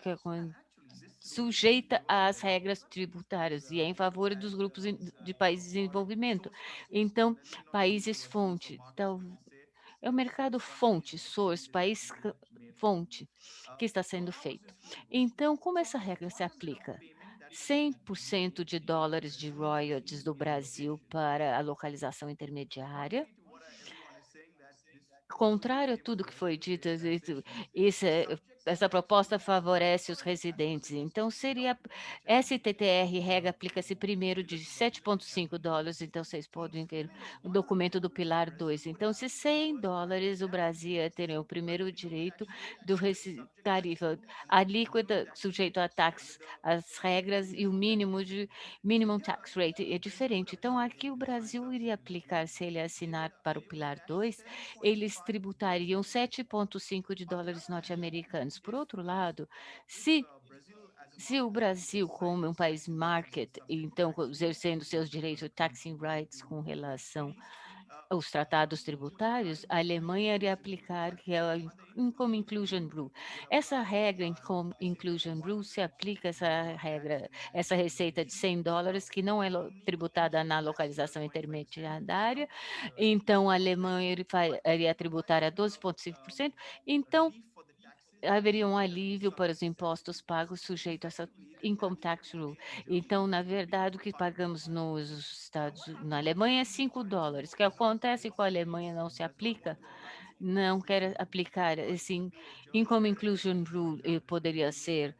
S3: sujeita às regras tributárias e é em favor dos grupos de países em desenvolvimento. Então, países fonte, é o mercado fonte, source, país fonte, que está sendo feito. Então, como essa regra se aplica? 100% de dólares de royalties do Brasil para a localização intermediária. Contrário a tudo que foi dito, essa proposta favorece os residentes. Então, seria STTR regra aplica-se primeiro de 7,5 dólares. Então, vocês podem ver o documento do Pilar 2. Então, se 100 dólares, o Brasil ia ter o primeiro direito do tarifa alíquota sujeito a taxas, as regras e o mínimo de minimum tax rate é diferente. Então, aqui o Brasil iria aplicar, se ele assinar para o Pilar 2, eles tributariam 7,5 de dólares norte-americanos. Por outro lado, se o Brasil, como um país market, então exercendo seus direitos taxing rights com relação aos tratados tributários, a Alemanha iria aplicar que é a Income Inclusion Rule. Essa regra Income Inclusion Rule se aplica essa regra, essa receita de 100 dólares que não é tributada na localização intermediária. Então a Alemanha iria tributar a 12,5%. Então haveria um alívio para os impostos pagos sujeito a essa income tax rule. Então, na verdade, o que pagamos na Alemanha é 5 dólares. O que acontece com a Alemanha não se aplica, não quer aplicar esse income inclusion rule, poderia ser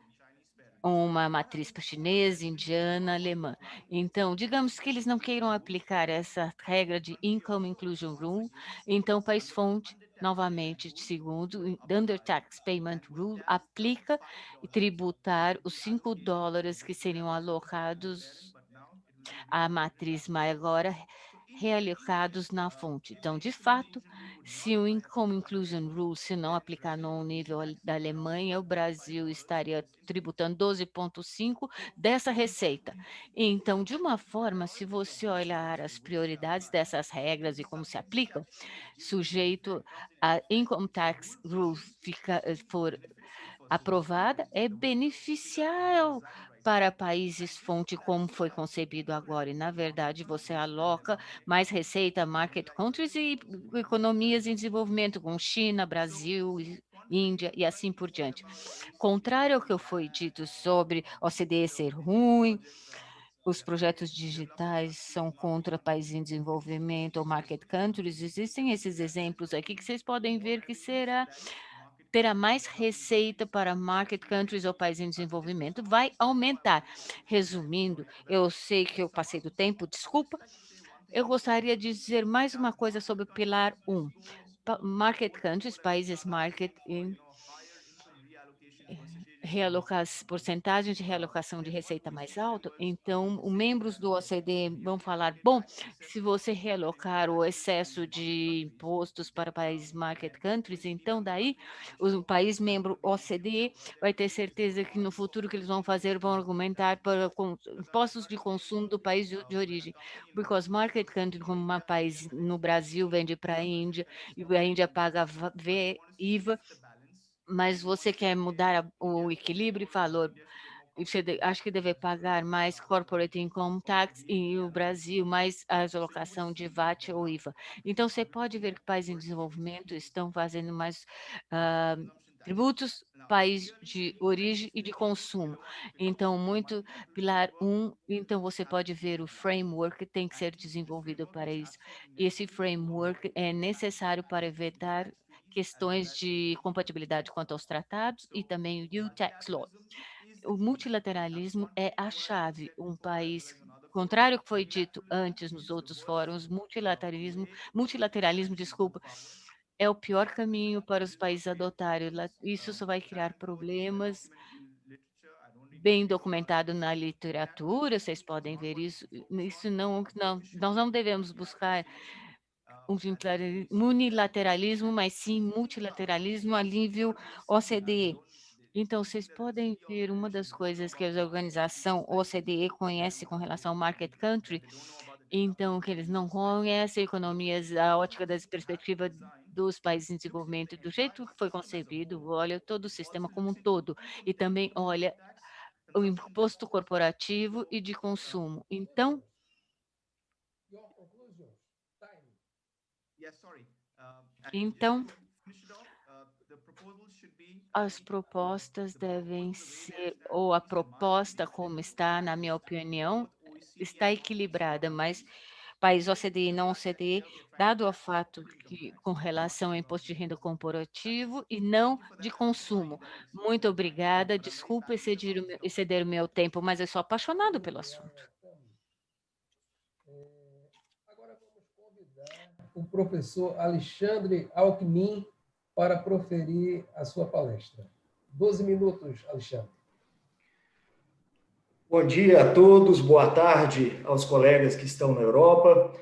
S3: uma matriz chinesa, indiana, alemã. Então, digamos que eles não queiram aplicar essa regra de Income Inclusion Rule, então o país fonte, novamente, segundo, Under Tax Payment Rule, aplica e tributar os 5 dólares que seriam alocados à matriz, mas agora realocados na fonte. Então, de fato, se o Income Inclusion Rule se não aplicar no nível da Alemanha, o Brasil estaria tributando 12,5 dessa receita. Então, de uma forma, se você olhar as prioridades dessas regras e como se aplicam, sujeito a Income Tax Rule for aprovada, é beneficiar para países fonte como foi concebido agora. E, na verdade, você aloca mais receita, market countries e economias em desenvolvimento, como China, Brasil, Índia e assim por diante. Contrário ao que foi dito sobre OCDE ser ruim, os projetos digitais são contra países em desenvolvimento ou market countries, existem esses exemplos aqui que vocês podem ver que terá mais receita para market countries ou países em desenvolvimento, vai aumentar. Resumindo, eu sei que eu passei do tempo, desculpa, eu gostaria de dizer mais uma coisa sobre o pilar 1. Market countries, países market, porcentagem de realocação de receita mais alta, então os membros do OCDE vão falar, bom, se você realocar o excesso de impostos para países market countries, então daí o país membro OCDE vai ter certeza que no futuro que eles vão fazer, vão argumentar para impostos de consumo do país de origem, because market country, como um país no Brasil vende para a Índia, e a Índia paga IVA, mas você quer mudar o equilíbrio e falou, acho que deve pagar mais corporate income tax e o Brasil mais a alocação de VAT ou IVA. Então, você pode ver que países em desenvolvimento estão fazendo mais tributos, país de origem e de consumo. Então, muito pilar 1, então você pode ver o framework que tem que ser desenvolvido para isso. Esse framework é necessário para evitar questões de compatibilidade quanto aos tratados e também o U-Tax Law. O multilateralismo é a chave. Um país, contrário ao que foi dito antes nos outros fóruns, multilateralismo, desculpa, é o pior caminho para os países adotarem. Isso só vai criar problemas, bem documentado na literatura, vocês podem ver isso. Nós não devemos buscar unilateralismo, mas sim multilateralismo a nível OCDE. Então, vocês podem ver uma das coisas que a organização OCDE conhece com relação ao market country, então, que eles não conhecem economias, a ótica das perspectivas dos países em desenvolvimento, do jeito que foi concebido, olha todo o sistema como um todo, e também olha o imposto corporativo e de consumo. Então,
S1: Your conclusions. Time.
S6: Yeah, sorry.
S3: Então,
S6: Just to finish it off, the proposal should be
S3: as propostas devem ser, ou a proposta como está, na minha opinião, está equilibrada, mas país OCDE e não OCDE, dado o fato que, com relação ao imposto de renda corporativo e não de consumo. Muito obrigada, desculpa exceder o meu tempo, mas eu sou apaixonado pelo assunto.
S1: Agora vamos convidar o professor Alexandre Alckmin para proferir a sua palestra. 12 minutos, Alexandre.
S7: Bom dia a todos, boa tarde aos colegas que estão na Europa.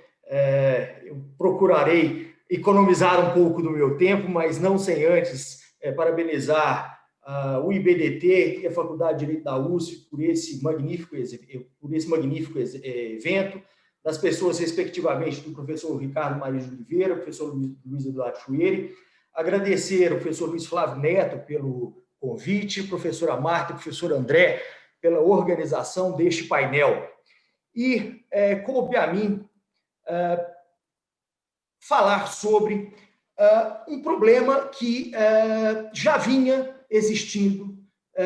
S7: Eu procurarei economizar um pouco do meu tempo, mas não sem antes parabenizar o IBDT e a Faculdade de Direito da USP por esse magnífico evento, das pessoas, respectivamente, do professor Ricardo Maria de Oliveira, professor Luiz Eduardo Chueire, agradecer ao professor Luiz Flávio Neto pelo convite, professora Marta e professor André, pela organização deste painel. E coube a mim falar sobre um problema que já vinha existindo,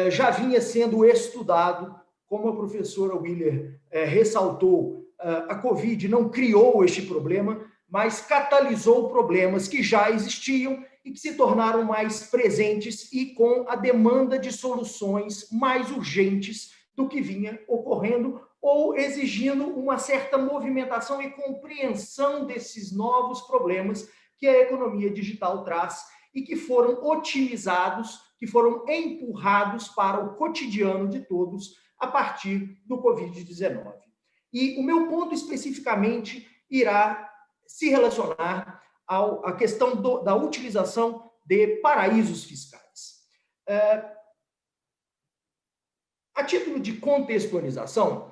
S7: já vinha sendo estudado, como a professora Willer ressaltou, a Covid não criou este problema, mas catalisou problemas que já existiam e que se tornaram mais presentes e com a demanda de soluções mais urgentes do que vinha ocorrendo ou exigindo uma certa movimentação e compreensão desses novos problemas que a economia digital traz e que foram otimizados, que foram empurrados para o cotidiano de todos a partir do Covid-19. E o meu ponto especificamente irá se relacionar à questão da utilização de paraísos fiscais. A título de contextualização,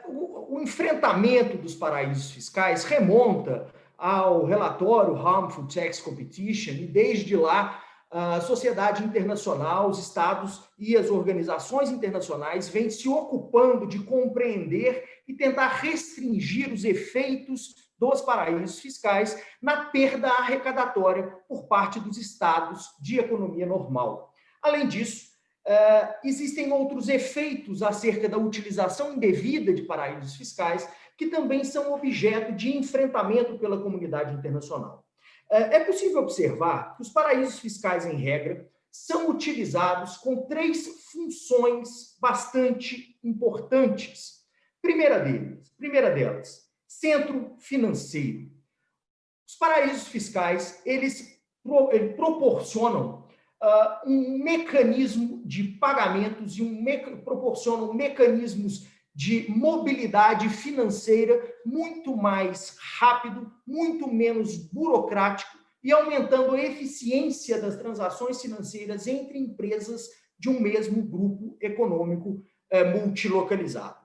S7: o enfrentamento dos paraísos fiscais remonta ao relatório Harmful Tax Competition, e desde lá a sociedade internacional, os estados e as organizações internacionais vêm se ocupando de compreender e tentar restringir os efeitos dos paraísos fiscais na perda arrecadatória por parte dos estados de economia normal. Além disso, existem outros efeitos acerca da utilização indevida de paraísos fiscais que também são objeto de enfrentamento pela comunidade internacional. É possível observar que os paraísos fiscais, em regra, são utilizados com 3 funções bastante importantes. Primeira delas, centro financeiro. Os paraísos fiscais, eles proporcionam um mecanismo de pagamentos e proporcionam mecanismos de mobilidade financeira muito mais rápido, muito menos burocrático e aumentando a eficiência das transações financeiras entre empresas de um mesmo grupo econômico multilocalizado.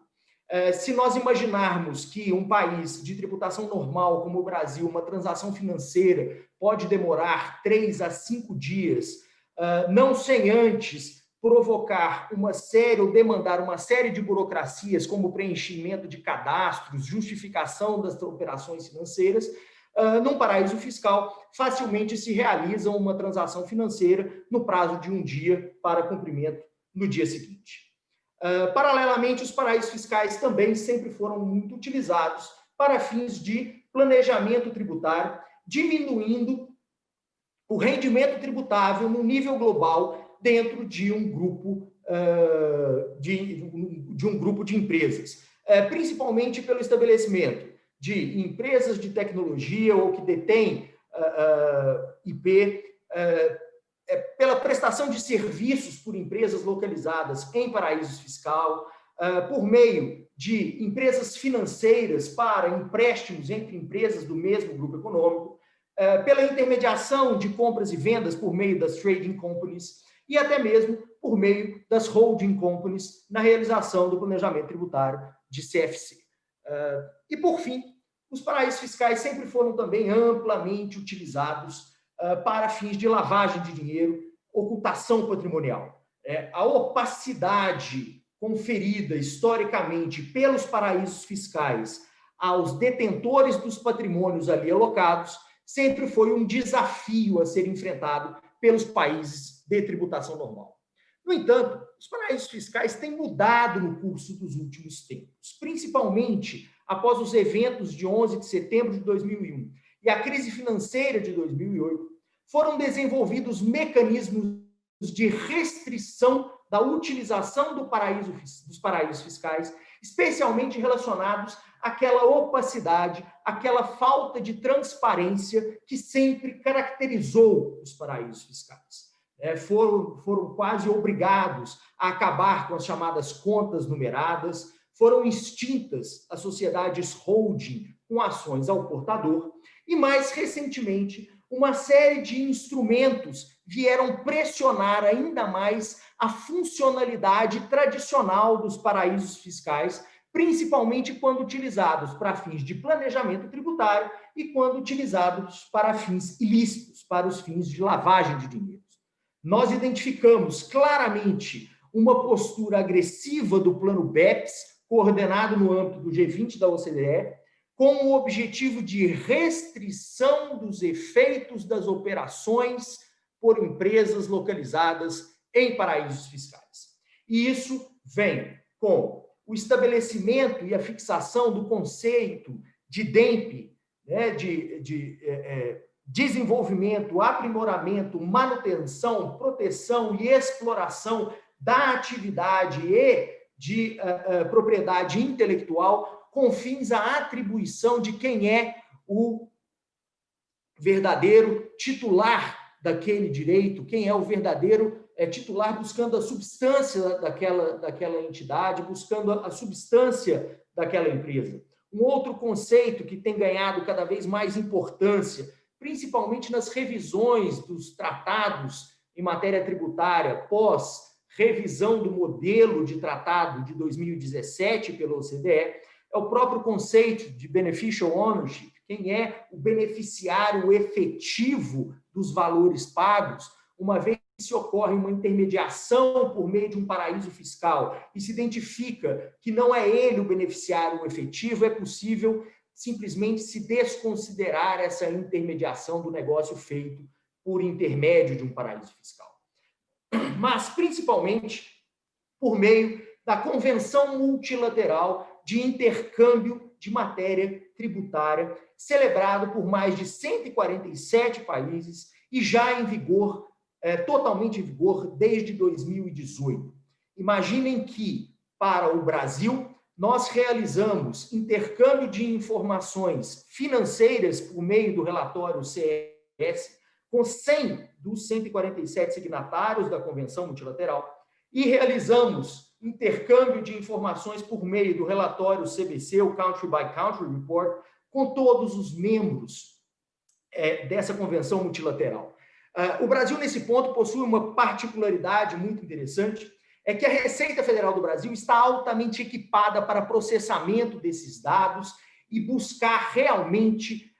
S7: Se nós imaginarmos que um país de tributação normal, como o Brasil, uma transação financeira pode demorar 3 a 5 dias, não sem antes provocar uma série ou demandar uma série de burocracias, como preenchimento de cadastros, justificação das operações financeiras, num paraíso fiscal, facilmente se realiza uma transação financeira no prazo de um dia para cumprimento no dia seguinte. Paralelamente, os paraísos fiscais também sempre foram muito utilizados para fins de planejamento tributário, diminuindo o rendimento tributável no nível global dentro de um grupo de empresas, principalmente pelo estabelecimento de empresas de tecnologia ou que detêm IP, pela prestação de serviços por empresas localizadas em paraísos fiscais, por meio de empresas financeiras para empréstimos entre empresas do mesmo grupo econômico, pela intermediação de compras e vendas por meio das trading companies e até mesmo por meio das holding companies na realização do planejamento tributário de CFC. E, por fim, os paraísos fiscais sempre foram também amplamente utilizados para fins de lavagem de dinheiro, ocultação patrimonial. A opacidade conferida historicamente pelos paraísos fiscais aos detentores dos patrimônios ali alocados sempre foi um desafio a ser enfrentado pelos países de tributação normal. No entanto, os paraísos fiscais têm mudado no curso dos últimos tempos, principalmente após os eventos de 11 de setembro de 2001 e a crise financeira de 2008, foram desenvolvidos mecanismos de restrição da utilização dos paraísos fiscais, especialmente relacionados àquela opacidade, àquela falta de transparência que sempre caracterizou os paraísos fiscais. Foram quase obrigados a acabar com as chamadas contas numeradas, foram extintas as sociedades holding com ações ao portador e, mais recentemente, uma série de instrumentos vieram pressionar ainda mais a funcionalidade tradicional dos paraísos fiscais, principalmente quando utilizados para fins de planejamento tributário e quando utilizados para fins ilícitos, para os fins de lavagem de dinheiro. Nós identificamos claramente uma postura agressiva do plano BEPS, coordenado no âmbito do G20 da OCDE, com o objetivo de restrição dos efeitos das operações por empresas localizadas em paraísos fiscais. E isso vem com o estabelecimento e a fixação do conceito de DEMP, desenvolvimento, aprimoramento, manutenção, proteção e exploração da atividade e de propriedade intelectual com fins à atribuição de quem é o verdadeiro titular daquele direito, quem é o verdadeiro titular, buscando a substância daquela entidade, buscando a substância daquela empresa. Um outro conceito que tem ganhado cada vez mais importância, principalmente nas revisões dos tratados em matéria tributária, pós-revisão do modelo de tratado de 2017 pela OCDE, é o próprio conceito de beneficial ownership, quem é o beneficiário efetivo dos valores pagos, uma vez que se ocorre uma intermediação por meio de um paraíso fiscal e se identifica que não é ele o beneficiário efetivo, é possível simplesmente se desconsiderar essa intermediação do negócio feito por intermédio de um paraíso fiscal. Mas, principalmente, por meio da Convenção Multilateral de Intercâmbio de Matéria Tributária, celebrado por mais de 147 países e já em vigor, totalmente em vigor, desde 2018. Imaginem que, para o Brasil, nós realizamos intercâmbio de informações financeiras por meio do relatório CS com 100 dos 147 signatários da Convenção Multilateral e realizamos intercâmbio de informações por meio do relatório CBC, o Country by Country Report, com todos os membros dessa convenção multilateral. O Brasil, nesse ponto, possui uma particularidade muito interessante, é que a Receita Federal do Brasil está altamente equipada para processamento desses dados e buscar realmente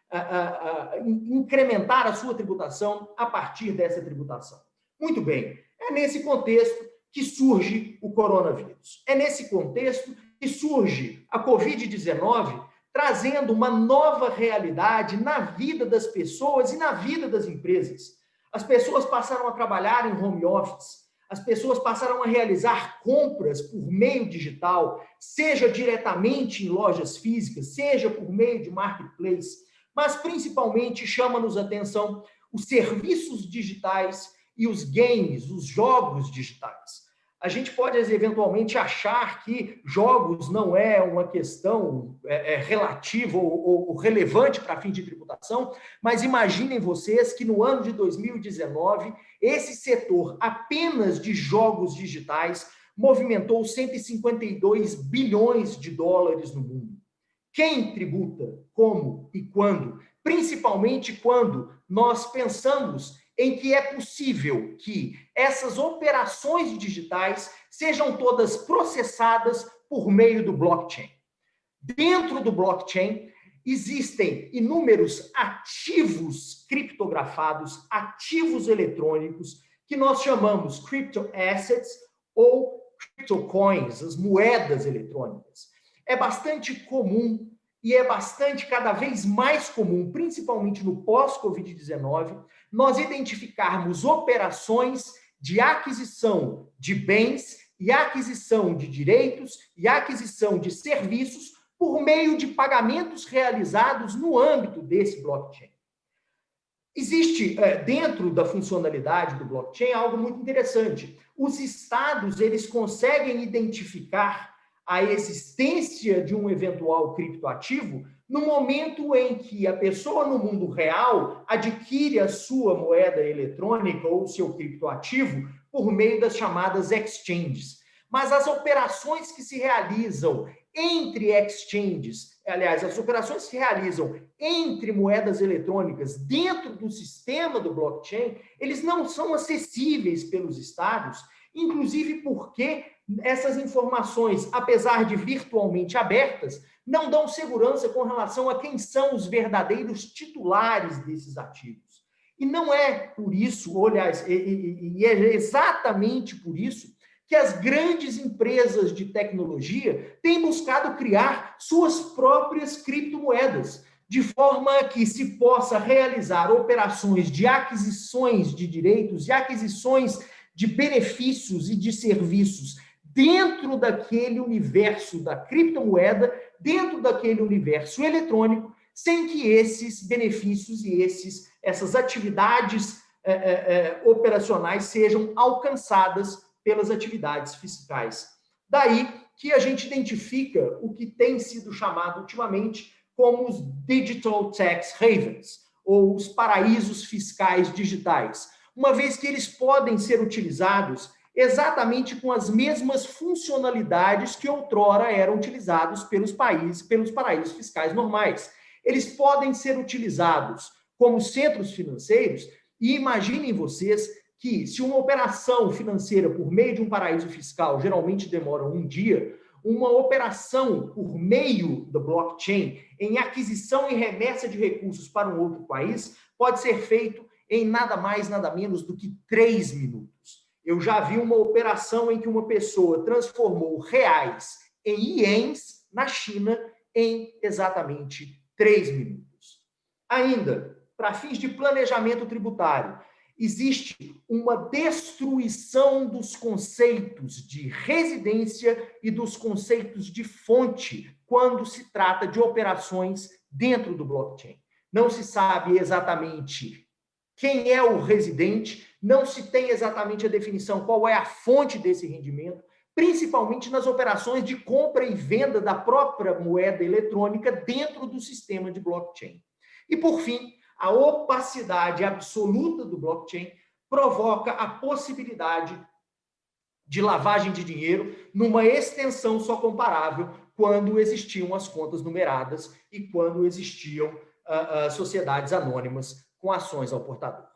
S7: incrementar a sua tributação a partir dessa tributação. Muito bem, é nesse contexto que surge o coronavírus. É nesse contexto que surge a Covid-19, trazendo uma nova realidade na vida das pessoas e na vida das empresas. As pessoas passaram a trabalhar em home office, as pessoas passaram a realizar compras por meio digital, seja diretamente em lojas físicas, seja por meio de marketplace, mas principalmente chama-nos a atenção os serviços digitais e os games, os jogos digitais. A gente pode, eventualmente, achar que jogos não é uma questão relativa ou relevante para fim de tributação, mas imaginem vocês que no ano de 2019, esse setor apenas de jogos digitais movimentou 152 bilhões de dólares no mundo. Quem tributa? Como e quando? Principalmente quando nós pensamos em que é possível que essas operações digitais sejam todas processadas por meio do blockchain. Dentro do blockchain, existem inúmeros ativos criptografados, ativos eletrônicos, que nós chamamos crypto assets ou cryptocoins, as moedas eletrônicas. É bastante comum e é bastante cada vez mais comum, principalmente no pós-Covid-19, nós identificarmos operações de aquisição de bens e aquisição de direitos e aquisição de serviços por meio de pagamentos realizados no âmbito desse blockchain. Existe, dentro da funcionalidade do blockchain, algo muito interessante. Os estados, eles conseguem identificar a existência de um eventual criptoativo no momento em que a pessoa no mundo real adquire a sua moeda eletrônica ou seu criptoativo por meio das chamadas exchanges. Mas as operações que se realizam entre exchanges, aliás, as operações que se realizam entre moedas eletrônicas dentro do sistema do blockchain, eles não são acessíveis pelos estados, inclusive porque essas informações, apesar de virtualmente abertas, não dão segurança com relação a quem são os verdadeiros titulares desses ativos. E não é por isso, aliás, e é exatamente por isso que as grandes empresas de tecnologia têm buscado criar suas próprias criptomoedas, de forma que se possa realizar operações de aquisições de direitos e aquisições de benefícios e de serviços dentro daquele universo da criptomoeda, dentro daquele universo eletrônico, sem que esses benefícios e essas atividades operacionais sejam alcançadas pelas atividades fiscais. Daí que a gente identifica o que tem sido chamado ultimamente como os Digital Tax Havens, ou os paraísos fiscais digitais, uma vez que eles podem ser utilizados exatamente com as mesmas funcionalidades que outrora eram utilizados pelos paraísos fiscais normais. Eles podem ser utilizados como centros financeiros, e imaginem vocês que, se uma operação financeira por meio de um paraíso fiscal geralmente demora um dia, uma operação por meio do blockchain em aquisição e remessa de recursos para um outro país pode ser feito em nada mais, nada menos do que 3 minutos. Eu já vi uma operação em que uma pessoa transformou reais em ienes na China em exatamente 3 minutos. Ainda, para fins de planejamento tributário, existe uma destruição dos conceitos de residência e dos conceitos de fonte quando se trata de operações dentro do blockchain. Não se sabe exatamente quem é o residente, não se tem exatamente a definição qual é a fonte desse rendimento, principalmente nas operações de compra e venda da própria moeda eletrônica dentro do sistema de blockchain. E, por fim, a opacidade absoluta do blockchain provoca a possibilidade de lavagem de dinheiro numa extensão só comparável quando existiam as contas numeradas e quando existiam sociedades anônimas com ações ao portador.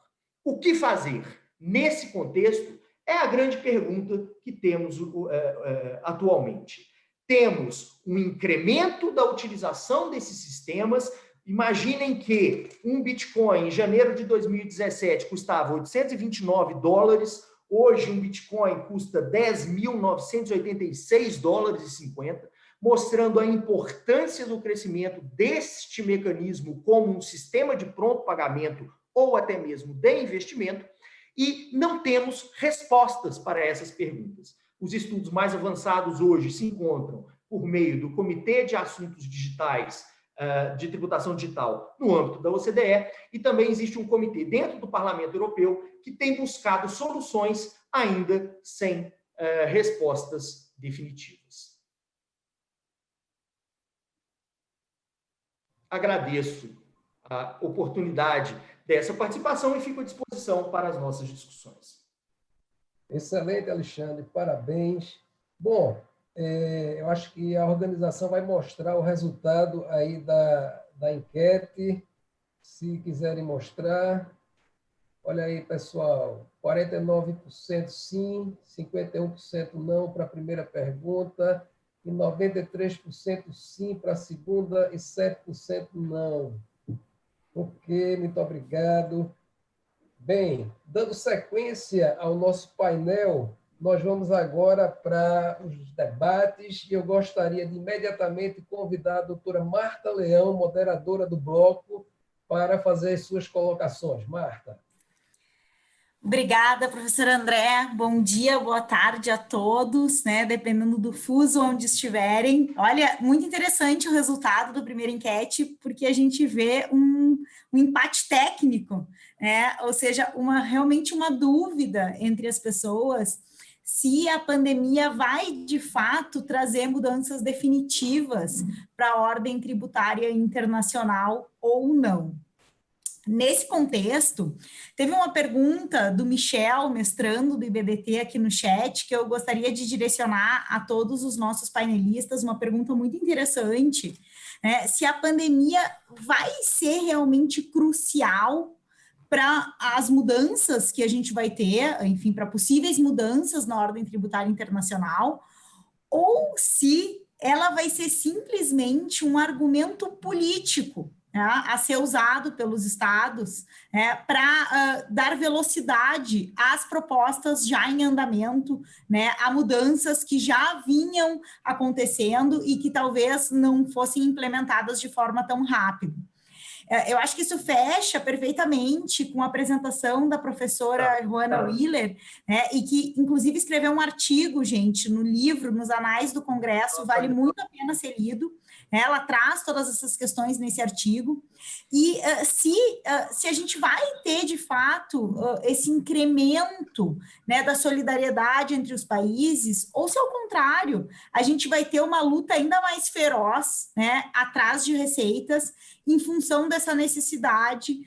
S7: O que fazer nesse contexto é a grande pergunta que temos atualmente. Temos um incremento da utilização desses sistemas. Imaginem que um Bitcoin, em janeiro de 2017, custava $829. Hoje, um Bitcoin custa $10.986,50, mostrando a importância do crescimento deste mecanismo como um sistema de pronto pagamento ou até mesmo de investimento, e não temos respostas para essas perguntas. Os estudos mais avançados hoje se encontram por meio do Comitê de Assuntos Digitais de Tributação Digital no âmbito da OCDE, e também existe um comitê dentro do Parlamento Europeu que tem buscado soluções ainda sem respostas definitivas. Agradeço a oportunidade dessa participação e fico à disposição para as nossas discussões.
S1: Excelente, Alexandre, parabéns. Bom, eu acho que a organização vai mostrar o resultado aí da enquete, se quiserem mostrar. Olha aí, pessoal, 49% sim, 51% não para a primeira pergunta e 93% sim para a segunda e 7% não. Ok, muito obrigado. Bem, dando sequência ao nosso painel, nós vamos agora para os debates e eu gostaria de imediatamente convidar a doutora Marta Leão, moderadora do bloco, para fazer as suas colocações. Marta.
S5: Obrigada, professor André. Bom dia, boa tarde a todos, né? Dependendo do fuso onde estiverem. Olha, muito interessante o resultado da primeira enquete, porque a gente vê um empate técnico, né? Ou seja, realmente uma dúvida entre as pessoas se a pandemia vai, de fato, trazer mudanças definitivas para a ordem tributária internacional ou não. Nesse contexto, teve uma pergunta do Michel, mestrando do IBBT, aqui no chat, que eu gostaria de direcionar a todos os nossos painelistas, uma pergunta muito interessante, né? Se a pandemia vai ser realmente crucial para as mudanças que a gente vai ter, enfim, para possíveis mudanças na ordem tributária internacional, ou se ela vai ser simplesmente um argumento político, né, a ser usado pelos estados, para dar velocidade às propostas já em andamento, né, a mudanças que já vinham acontecendo e que talvez não fossem implementadas de forma tão rápida. Eu acho que isso fecha perfeitamente com a apresentação da professora Joana Willer, né, e que, inclusive, escreveu um artigo, gente, no livro, nos Anais do Congresso, vale muito a pena ser lido. Ela traz todas essas questões nesse artigo. E se a gente vai ter, de fato, esse incremento, né, da solidariedade entre os países, ou se, ao contrário, a gente vai ter uma luta ainda mais feroz, né, atrás de receitas, em função dessa necessidade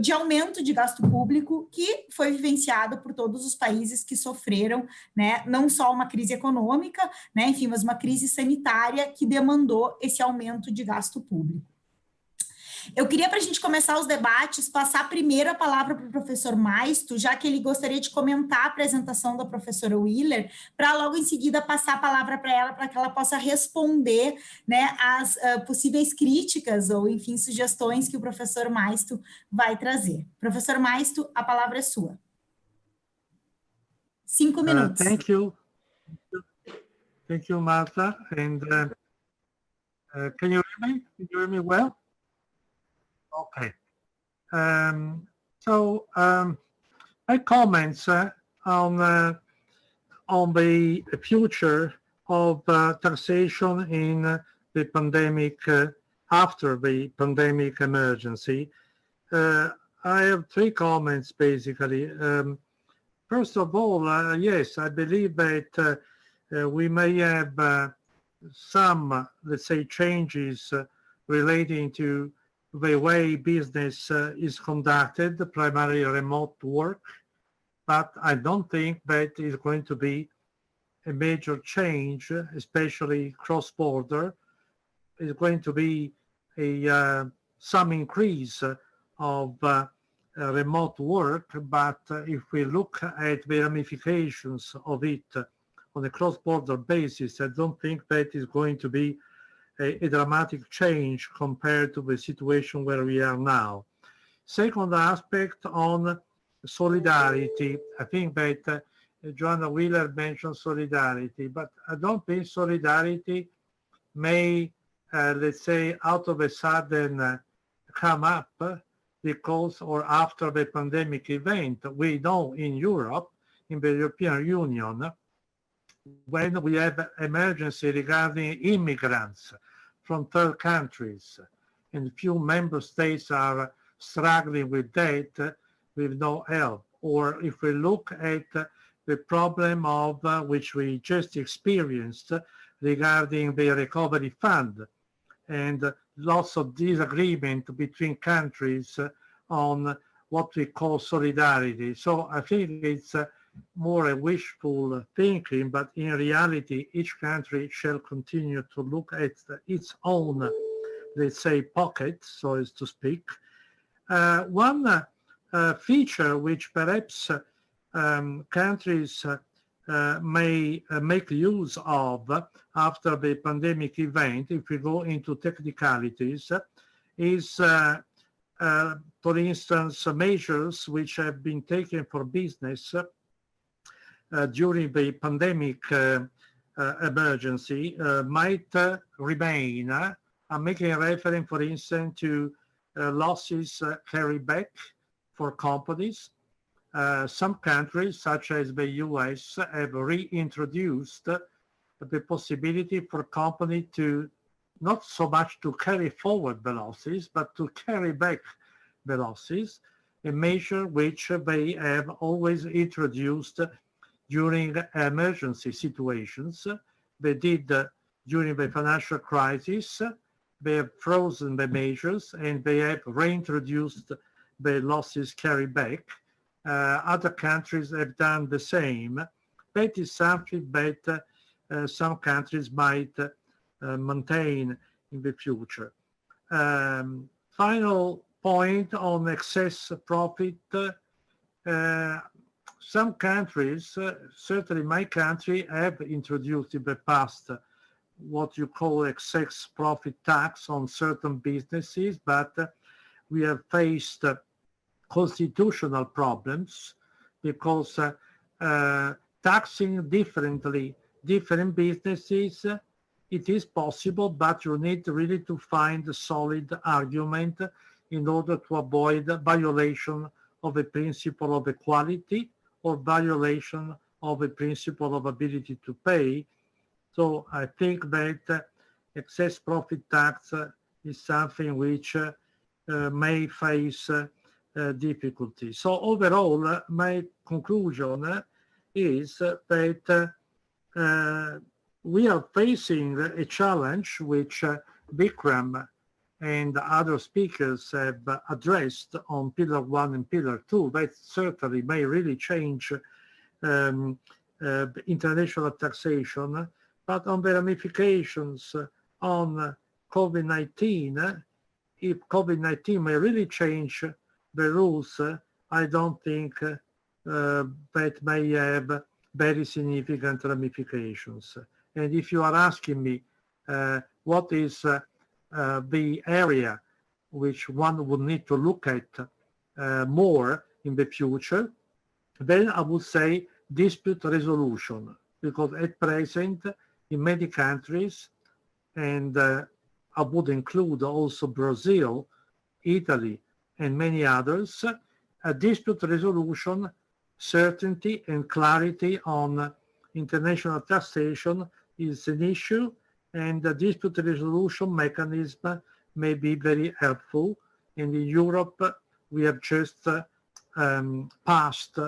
S5: de aumento de gasto público que foi vivenciada por todos os países que sofreram, né, não só uma crise econômica, né, enfim, mas uma crise sanitária que demandou esse aumento de gasto público. Eu queria, para a gente começar os debates, passar primeiro a palavra para o professor Maisto, já que ele gostaria de comentar a apresentação da professora Willer, para logo em seguida passar a palavra para ela, para que ela possa responder, né, as possíveis críticas ou, enfim, sugestões que o professor Maisto vai trazer. Professor Maisto, a palavra é sua. 5 minutos.
S4: Thank you. Thank you, Martha. And can you hear me? Can you hear me well? Okay. My comments on the future of taxation in the pandemic, after the pandemic emergency. I have 3 comments, basically. First of all, yes, I believe that we may have some, let's say, changes relating to the way business is conducted, primarily remote work, but I don't think that is going to be a major change, especially cross-border. It's going to be some increase of remote work, but if we look at the ramifications of it on a cross-border basis, I don't think that is going to be a dramatic change compared to the situation where we are now. Second aspect on solidarity. I think that Joanna Wheeler mentioned solidarity, but I don't think solidarity may, let's say, out of a sudden come up because or after the pandemic event. We know in Europe, in the European Union, when we have emergency regarding immigrants from third countries, and few member states are struggling with that with no help. Or if we look at the problem of which we just experienced regarding the recovery fund and lots of disagreement between countries on what we call solidarity. So I think it's more a wishful thinking, but in reality, each country shall continue to look at its own, let's say, pocket, so as to speak. One feature which perhaps countries may make use of after the pandemic event, if we go into technicalities, is, for instance, measures which have been taken for business during the pandemic emergency might remain. I'm making a reference, for instance, to losses carried back for companies. Some countries, such as the US, have reintroduced the possibility for companies to not so much to carry forward the losses, but to carry back the losses, a measure which they have always introduced during emergency situations. They did during the financial crisis. They have frozen the measures and they have reintroduced the losses carried back. Other countries have done the same. That is something that some countries might maintain in the future. Final point on excess profit. Some countries, certainly my country, have introduced in the past what you call excess profit tax on certain businesses, but we have faced constitutional problems because taxing differently different businesses, it is possible, but you need really to find a solid argument in order to avoid violation of the principle of equality or violation of the principle of ability to pay. So I think that excess profit tax is something which may face difficulties. So overall, my conclusion is that we are facing a challenge which Bikram and other speakers have addressed on Pillar 1 and Pillar 2. That certainly may really change international taxation, but on the ramifications on COVID-19, if COVID-19 may really change the rules, I don't think that may have very significant ramifications. And if you are asking me what is the area which one would need to look at more in the future, then I would say dispute resolution, because at present in many countries, and I would include also Brazil, Italy, and many others, a dispute resolution, certainty and clarity on international taxation is an issue, and the dispute resolution mechanism may be very helpful. And in Europe, we have just passed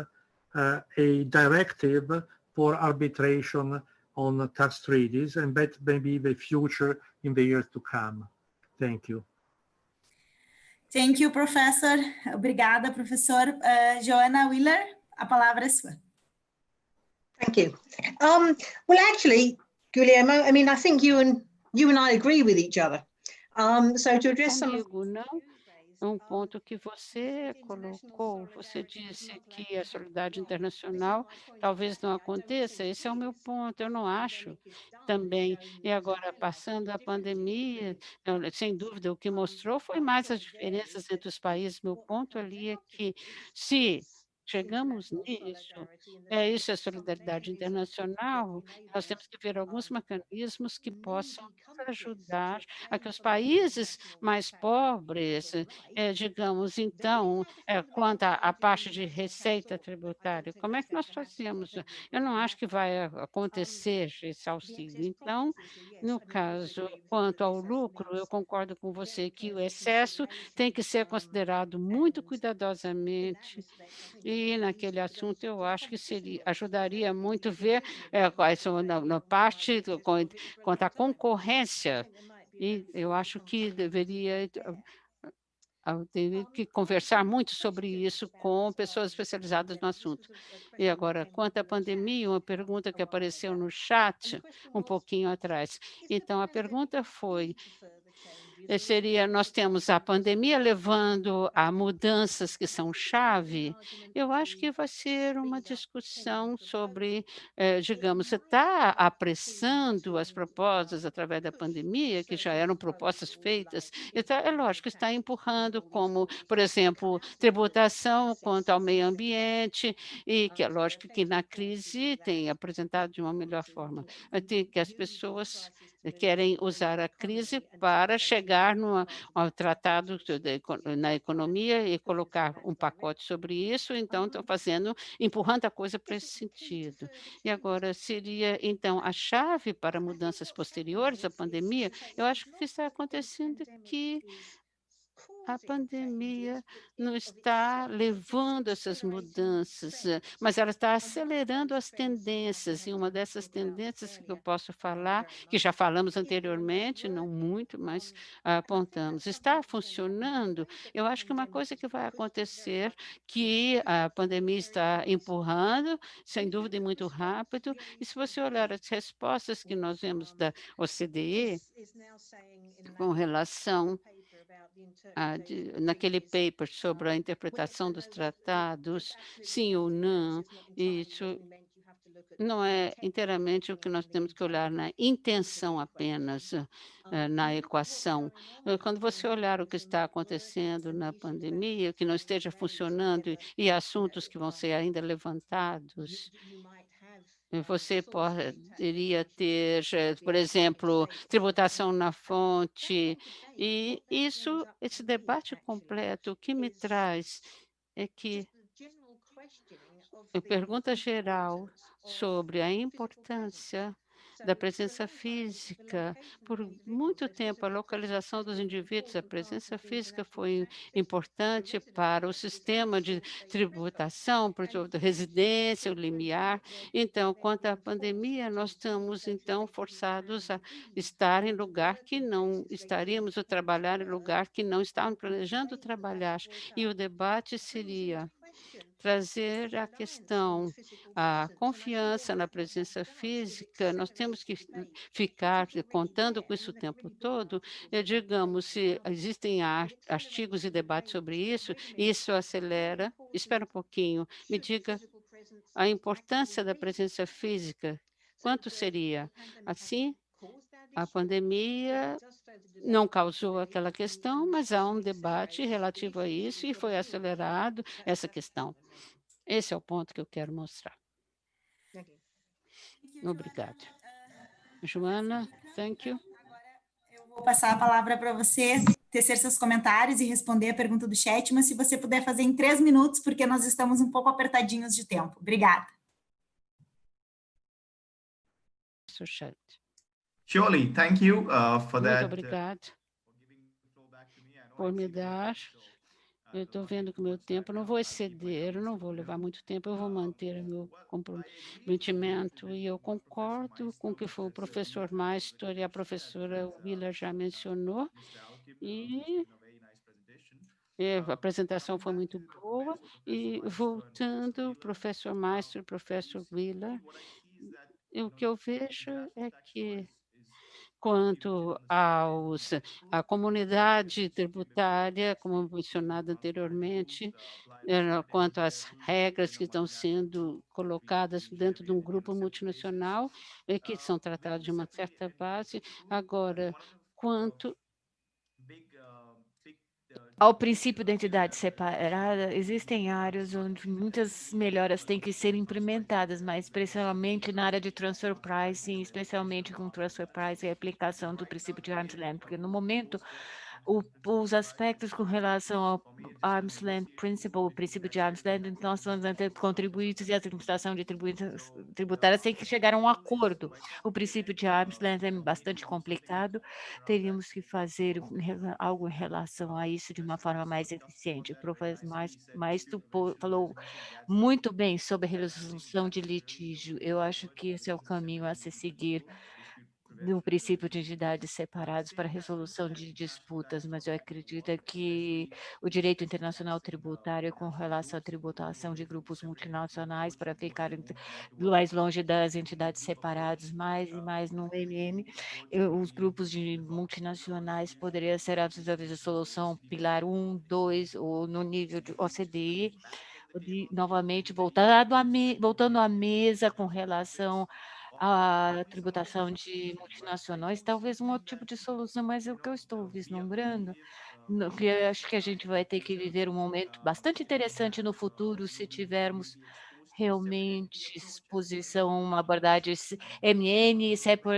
S4: a directive for arbitration on tax treaties, and that may be the future in the years to come. Thank you.
S5: Thank you, Professor. Obrigada, Professor. Joanna Wheeler, a palavra é sua.
S8: Thank you. Well, actually, Guillermo, I mean, I think you and I agree with each other. So to address some of...
S2: Um ponto que você colocou, você disse que a solidariedade internacional talvez não aconteça, esse é o meu ponto, eu não acho também. E agora, passando a pandemia, sem dúvida, o que mostrou foi mais as diferenças entre os países. Meu ponto ali é que se chegamos nisso, isso é solidariedade internacional, nós temos que ver alguns mecanismos que possam nos ajudar a que os países mais pobres, digamos, então, quanto à parte de receita tributária, como é que nós fazemos? Eu não acho que vai acontecer esse auxílio. Então, no caso, quanto ao lucro, eu concordo com você que o excesso tem que ser considerado muito cuidadosamente. E naquele assunto eu acho que ajudaria muito ver quais são na parte quanto à concorrência. E eu acho que deveria teria que conversar muito sobre isso com pessoas especializadas no assunto. E agora, quanto à pandemia, uma pergunta que apareceu no chat um pouquinho atrás. Então, a pergunta foi nós temos a pandemia levando a mudanças que são chave. Eu acho que vai ser uma discussão sobre, digamos, você está apressando as propostas através da pandemia, que já eram propostas feitas, então é lógico, está empurrando como, por exemplo, tributação quanto ao meio ambiente, e que é lógico que na crise tem apresentado de uma melhor forma. Tem que as pessoas querem usar a crise para chegar ao tratado na economia e colocar um pacote sobre isso, então estão empurrando a coisa para esse sentido. E agora seria, então, a chave para mudanças posteriores à pandemia. Eu acho que o que está acontecendo é que a pandemia não está levando essas mudanças, mas ela está acelerando as tendências, e uma dessas tendências que eu posso falar, que já falamos anteriormente, não muito, mas apontamos, está funcionando. Eu acho que uma coisa que vai acontecer, que a pandemia está empurrando, sem dúvida, e muito rápido, e se você olhar as respostas que nós vemos da OCDE com relação naquele paper sobre a interpretação dos tratados, sim ou não, isso não é inteiramente o que nós temos que olhar na intenção apenas, na equação. Quando você olhar o que está acontecendo na pandemia, que não esteja funcionando e assuntos que vão ser ainda levantados, você poderia ter, por exemplo, tributação na fonte, e esse debate completo, o que me traz é que a pergunta geral sobre a importância da presença física. Por muito tempo, a localização dos indivíduos, a presença física foi importante para o sistema de tributação, por exemplo, da residência, o limiar. Então, quanto à pandemia, nós estamos, então, forçados a estar em lugar que não estaríamos, ou trabalhar em lugar que não estávamos planejando trabalhar. E o debate seria trazer a questão, a confiança na presença física, nós temos que ficar contando com isso o tempo todo, digamos, se existem artigos e debates sobre isso, isso acelera. Espera um pouquinho, me diga a importância da presença física, quanto seria? Assim, a pandemia não causou aquela questão, mas há um debate relativo a isso e foi acelerado essa questão. Esse é o ponto que eu quero mostrar. Obrigada. Joana, thank you.
S5: Eu vou passar a palavra para você tecer seus comentários e responder a pergunta do chat, mas se você puder fazer em 3 minutos, porque nós estamos um pouco apertadinhos de tempo. Obrigada.
S6: Surely, thank you for
S2: Muito
S6: that.
S2: obrigado por me dar. Eu estou vendo que o meu tempo, não vou exceder, eu não vou levar muito tempo, eu vou manter o meu comprometimento, e eu concordo com o que foi o professor Maistor e a professora Willer já mencionou, e a apresentação foi muito boa, e voltando, professor Maistor e professor Willer, o que eu vejo é que quanto à comunidade tributária, como mencionado anteriormente, quanto às regras que estão sendo colocadas dentro de um grupo multinacional, que são tratadas de uma certa base. Agora, quanto
S3: ao princípio da entidade separada, existem áreas onde muitas melhoras têm que ser implementadas, mas especialmente na área de transfer pricing, especialmente com transfer pricing e a aplicação do princípio de arm's length, porque no momento os aspectos com relação ao arm's length principle, o princípio de arm's length, então nós vamos ter contribuintes e a administração de tributárias têm que chegar a um acordo. O princípio de arm's length é bastante complicado, teríamos que fazer algo em relação a isso de uma forma mais eficiente. O professor Maestro falou muito bem sobre a resolução de litígio. Eu acho que esse é o caminho a se seguir. do princípio de entidades separadas para resolução de disputas, mas eu acredito que o direito internacional tributário com relação à tributação de grupos multinacionais para ficar mais longe das entidades separadas, mais e mais no MM, os grupos de multinacionais poderiam ser a solução pilar 1, 2 ou no nível de OCDE, novamente voltando à mesa com relação à tributação de multinacionais, talvez um outro tipo de solução, mas o que eu estou vislumbrando, que eu acho que a gente vai ter que viver um momento bastante interessante no futuro se tivermos realmente exposição a uma abordagem MN,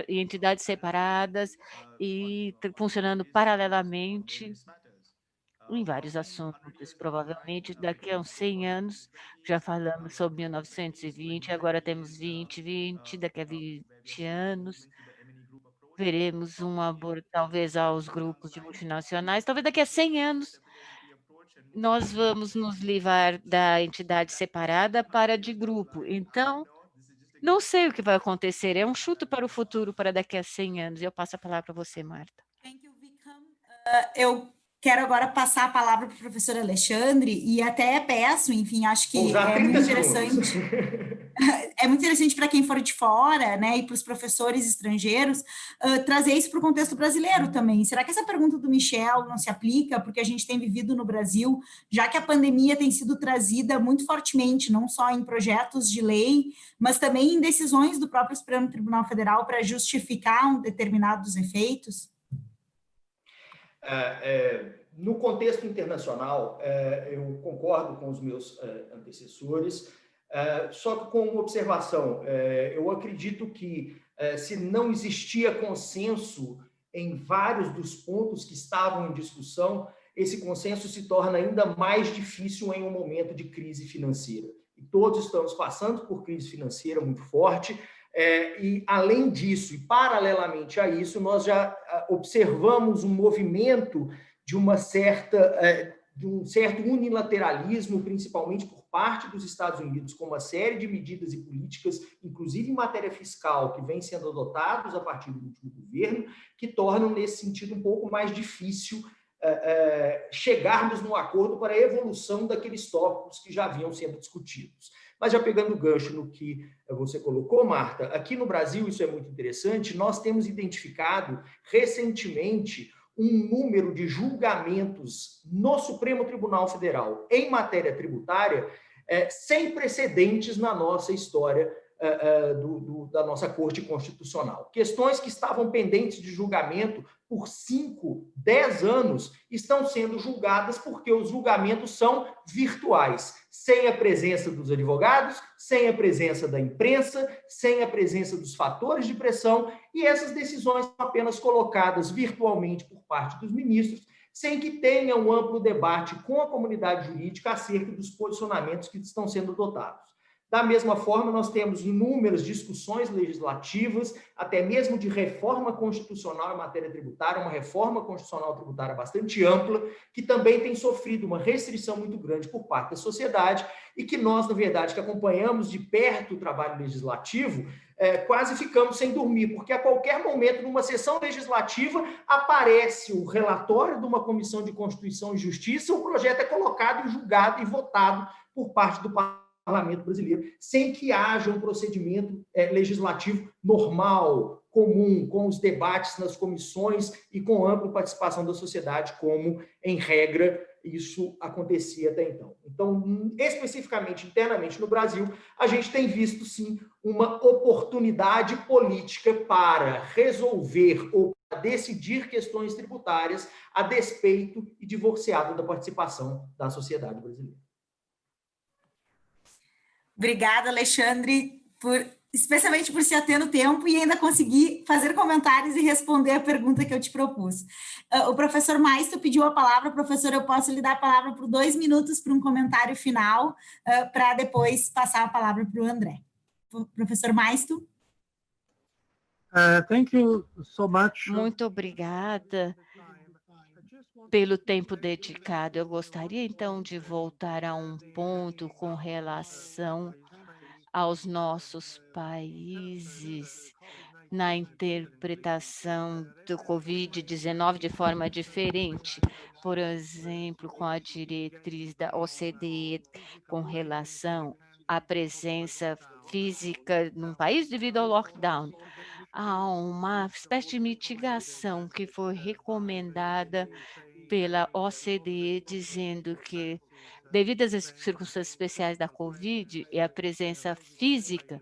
S3: entidades separadas e funcionando paralelamente em vários assuntos. Provavelmente daqui a uns 100 anos, já falamos sobre 1920, agora temos 2020, daqui a 20 anos, veremos talvez aos grupos de multinacionais, talvez daqui a 100 anos, nós vamos nos livrar da entidade separada para de grupo. Então, não sei o que vai acontecer, é um chuto para o futuro, para daqui a 100 anos. Eu passo a palavra para você, Marta.
S5: Eu quero agora passar a palavra para o professor Alexandre e até peço, enfim, acho que é muito interessante. É muito interessante para quem for de fora, né, e para os professores estrangeiros, trazer isso para o contexto brasileiro também. Será que essa pergunta do Michel não se aplica porque a gente tem vivido no Brasil, já que a pandemia tem sido trazida muito fortemente, não só em projetos de lei, mas também em decisões do próprio Supremo Tribunal Federal para justificar determinados efeitos?
S7: No contexto internacional, eu concordo com os meus antecessores, só que com uma observação. Eu acredito que, se não existia consenso em vários dos pontos que estavam em discussão, esse consenso se torna ainda mais difícil em um momento de crise financeira. E todos estamos passando por crise financeira muito forte, e, além disso, e paralelamente a isso, nós já observamos um movimento de um certo unilateralismo, principalmente por parte dos Estados Unidos, com uma série de medidas e políticas, inclusive em matéria fiscal, que vêm sendo adotados a partir do último governo, que tornam, nesse sentido, um pouco mais difícil chegarmos num acordo para a evolução daqueles tópicos que já vinham sendo discutidos. Mas já pegando o gancho no que você colocou, Marta, aqui no Brasil, isso é muito interessante, nós temos identificado recentemente um número de julgamentos no Supremo Tribunal Federal em matéria tributária sem precedentes na nossa história da nossa Corte Constitucional. Questões que estavam pendentes de julgamento por 5, 10 anos estão sendo julgadas porque os julgamentos são virtuais, sem a presença dos advogados, sem a presença da imprensa, sem a presença dos fatores de pressão, e essas decisões são apenas colocadas virtualmente por parte dos ministros, sem que tenha um amplo debate com a comunidade jurídica acerca dos posicionamentos que estão sendo adotados. Da mesma forma, nós temos inúmeras discussões legislativas, até mesmo de reforma constitucional em matéria tributária, uma reforma constitucional tributária bastante ampla, que também tem sofrido uma restrição muito grande por parte da sociedade e que nós, na verdade, que acompanhamos de perto o trabalho legislativo, quase ficamos sem dormir, porque a qualquer momento, numa sessão legislativa, aparece o relatório de uma comissão de Constituição e Justiça, o projeto é colocado, julgado e votado por parte do Parlamento brasileiro, sem que haja um procedimento legislativo normal, comum, com os debates nas comissões e com ampla participação da sociedade, como, em regra, isso acontecia até então. Então, especificamente, internamente no Brasil, a gente tem visto, sim, uma oportunidade política para resolver ou para decidir questões tributárias a despeito e divorciado da participação da sociedade brasileira.
S5: Obrigada, Alexandre, especialmente por se ater no tempo e ainda conseguir fazer comentários e responder a pergunta que eu te propus. O professor Maisto pediu a palavra. Professor, eu posso lhe dar a palavra por 2 minutos para um comentário final, para depois passar a palavra para o André. Professor Maisto.
S4: Thank you so much.
S3: Muito obrigada pelo tempo dedicado. Eu gostaria, então, de voltar a um ponto com relação aos nossos países na interpretação do Covid-19 de forma diferente, por exemplo, com a diretriz da OCDE com relação à presença física num país devido ao lockdown. Há uma espécie de mitigação que foi recomendada pela OCDE, dizendo que, devido às circunstâncias especiais da Covid e a presença física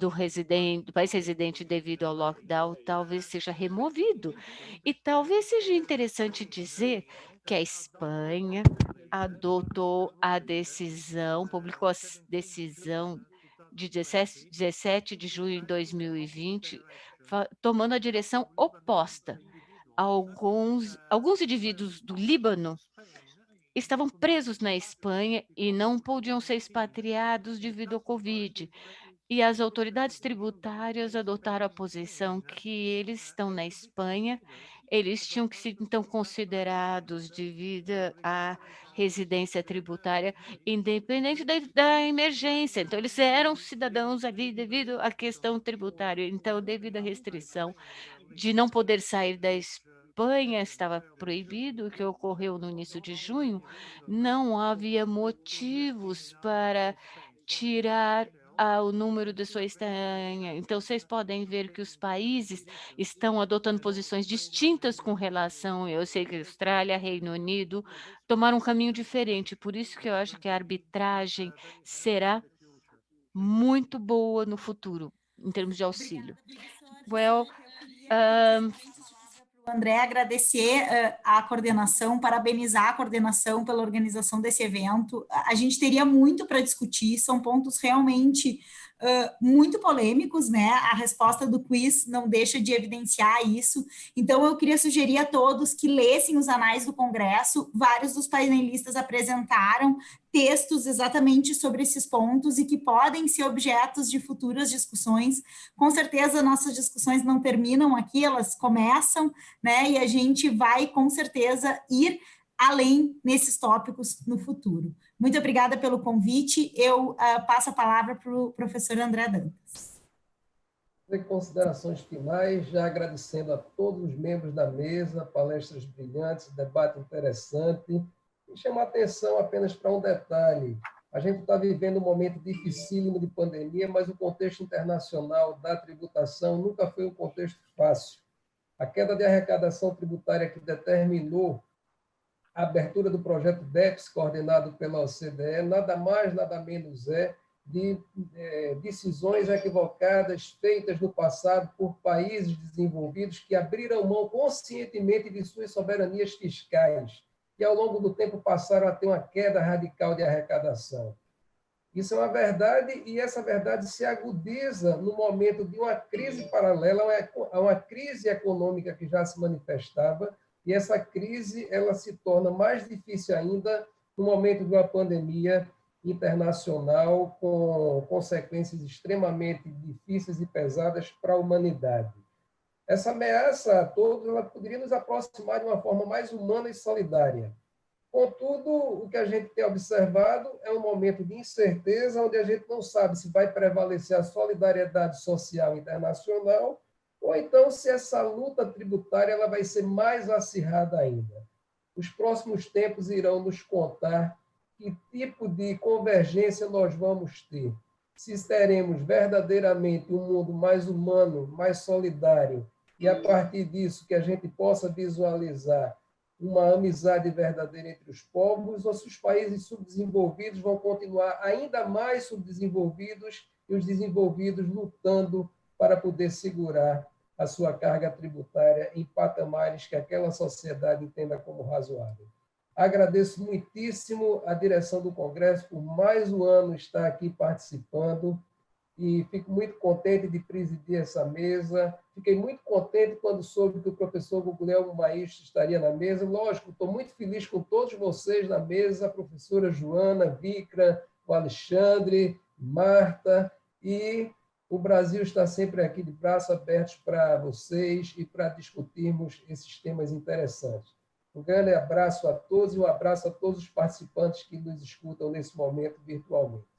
S3: do país residente devido ao lockdown, talvez seja removido. E talvez seja interessante dizer que a Espanha adotou a decisão, publicou a decisão de 17 de junho de 2020, tomando a direção oposta. Alguns indivíduos do Líbano estavam presos na Espanha e não podiam ser expatriados devido ao Covid. E as autoridades tributárias adotaram a posição que eles estão na Espanha, eles tinham que ser, então, considerados devido à residência tributária, independente da emergência. Então, eles eram cidadãos ali devido à questão tributária. Então, devido à restrição de não poder sair da Espanha, estava proibido, o que ocorreu no início de junho, não havia motivos para tirar o número de sua estranha. Então, vocês podem ver que os países estão adotando posições distintas com relação, eu sei que a Austrália, Reino Unido, tomaram um caminho diferente, por isso que eu acho que a arbitragem será muito boa no futuro, em termos de auxílio. Well,
S5: André, agradecer a coordenação, parabenizar a coordenação pela organização desse evento. A gente teria muito para discutir, são pontos realmente muito polêmicos, né? A resposta do quiz não deixa de evidenciar isso. Então, eu queria sugerir a todos que lessem os anais do Congresso. Vários dos painelistas apresentaram textos exatamente sobre esses pontos e que podem ser objetos de futuras discussões. Com certeza, nossas discussões não terminam aqui, elas começam, né? E a gente vai, com certeza, ir além nesses tópicos no futuro. Muito obrigada pelo convite. Eu passo a palavra para o professor André Dantas.
S1: Considerações finais, já agradecendo a todos os membros da mesa, palestras brilhantes, debate interessante, e chamar atenção apenas para um detalhe. A gente está vivendo um momento dificílimo de pandemia, mas o contexto internacional da tributação nunca foi um contexto fácil. A queda de arrecadação tributária que determinou a abertura do projeto BEPS, coordenado pela OCDE, nada mais, nada menos de decisões equivocadas feitas no passado por países desenvolvidos que abriram mão conscientemente de suas soberanias fiscais, que ao longo do tempo passaram a ter uma queda radical de arrecadação. Isso é uma verdade, e essa verdade se agudiza no momento de uma crise paralela a uma crise econômica que já se manifestava, e essa crise ela se torna mais difícil ainda no momento de uma pandemia internacional com consequências extremamente difíceis e pesadas para a humanidade. Essa ameaça a todos ela poderia nos aproximar de uma forma mais humana e solidária. Contudo, o que a gente tem observado é um momento de incerteza, onde a gente não sabe se vai prevalecer a solidariedade social internacional ou então se essa luta tributária ela vai ser mais acirrada ainda. Os próximos tempos irão nos contar que tipo de convergência nós vamos ter. Se teremos verdadeiramente um mundo mais humano, mais solidário, e a partir disso que a gente possa visualizar uma amizade verdadeira entre os povos, ou se os países subdesenvolvidos vão continuar ainda mais subdesenvolvidos e os desenvolvidos lutando para poder segurar a sua carga tributária em patamares que aquela sociedade entenda como razoável. Agradeço muitíssimo a direção do Congresso por mais um ano estar aqui participando e fico muito contente de presidir essa mesa. Fiquei muito contente quando soube que o professor Guglielmo Maestro estaria na mesa. Lógico, estou muito feliz com todos vocês na mesa, a professora Joana, Vikram, o Alexandre, Marta, e o Brasil está sempre aqui de braços abertos para vocês e para discutirmos esses temas interessantes. Um grande abraço a todos e um abraço a todos os participantes que nos escutam nesse momento virtualmente.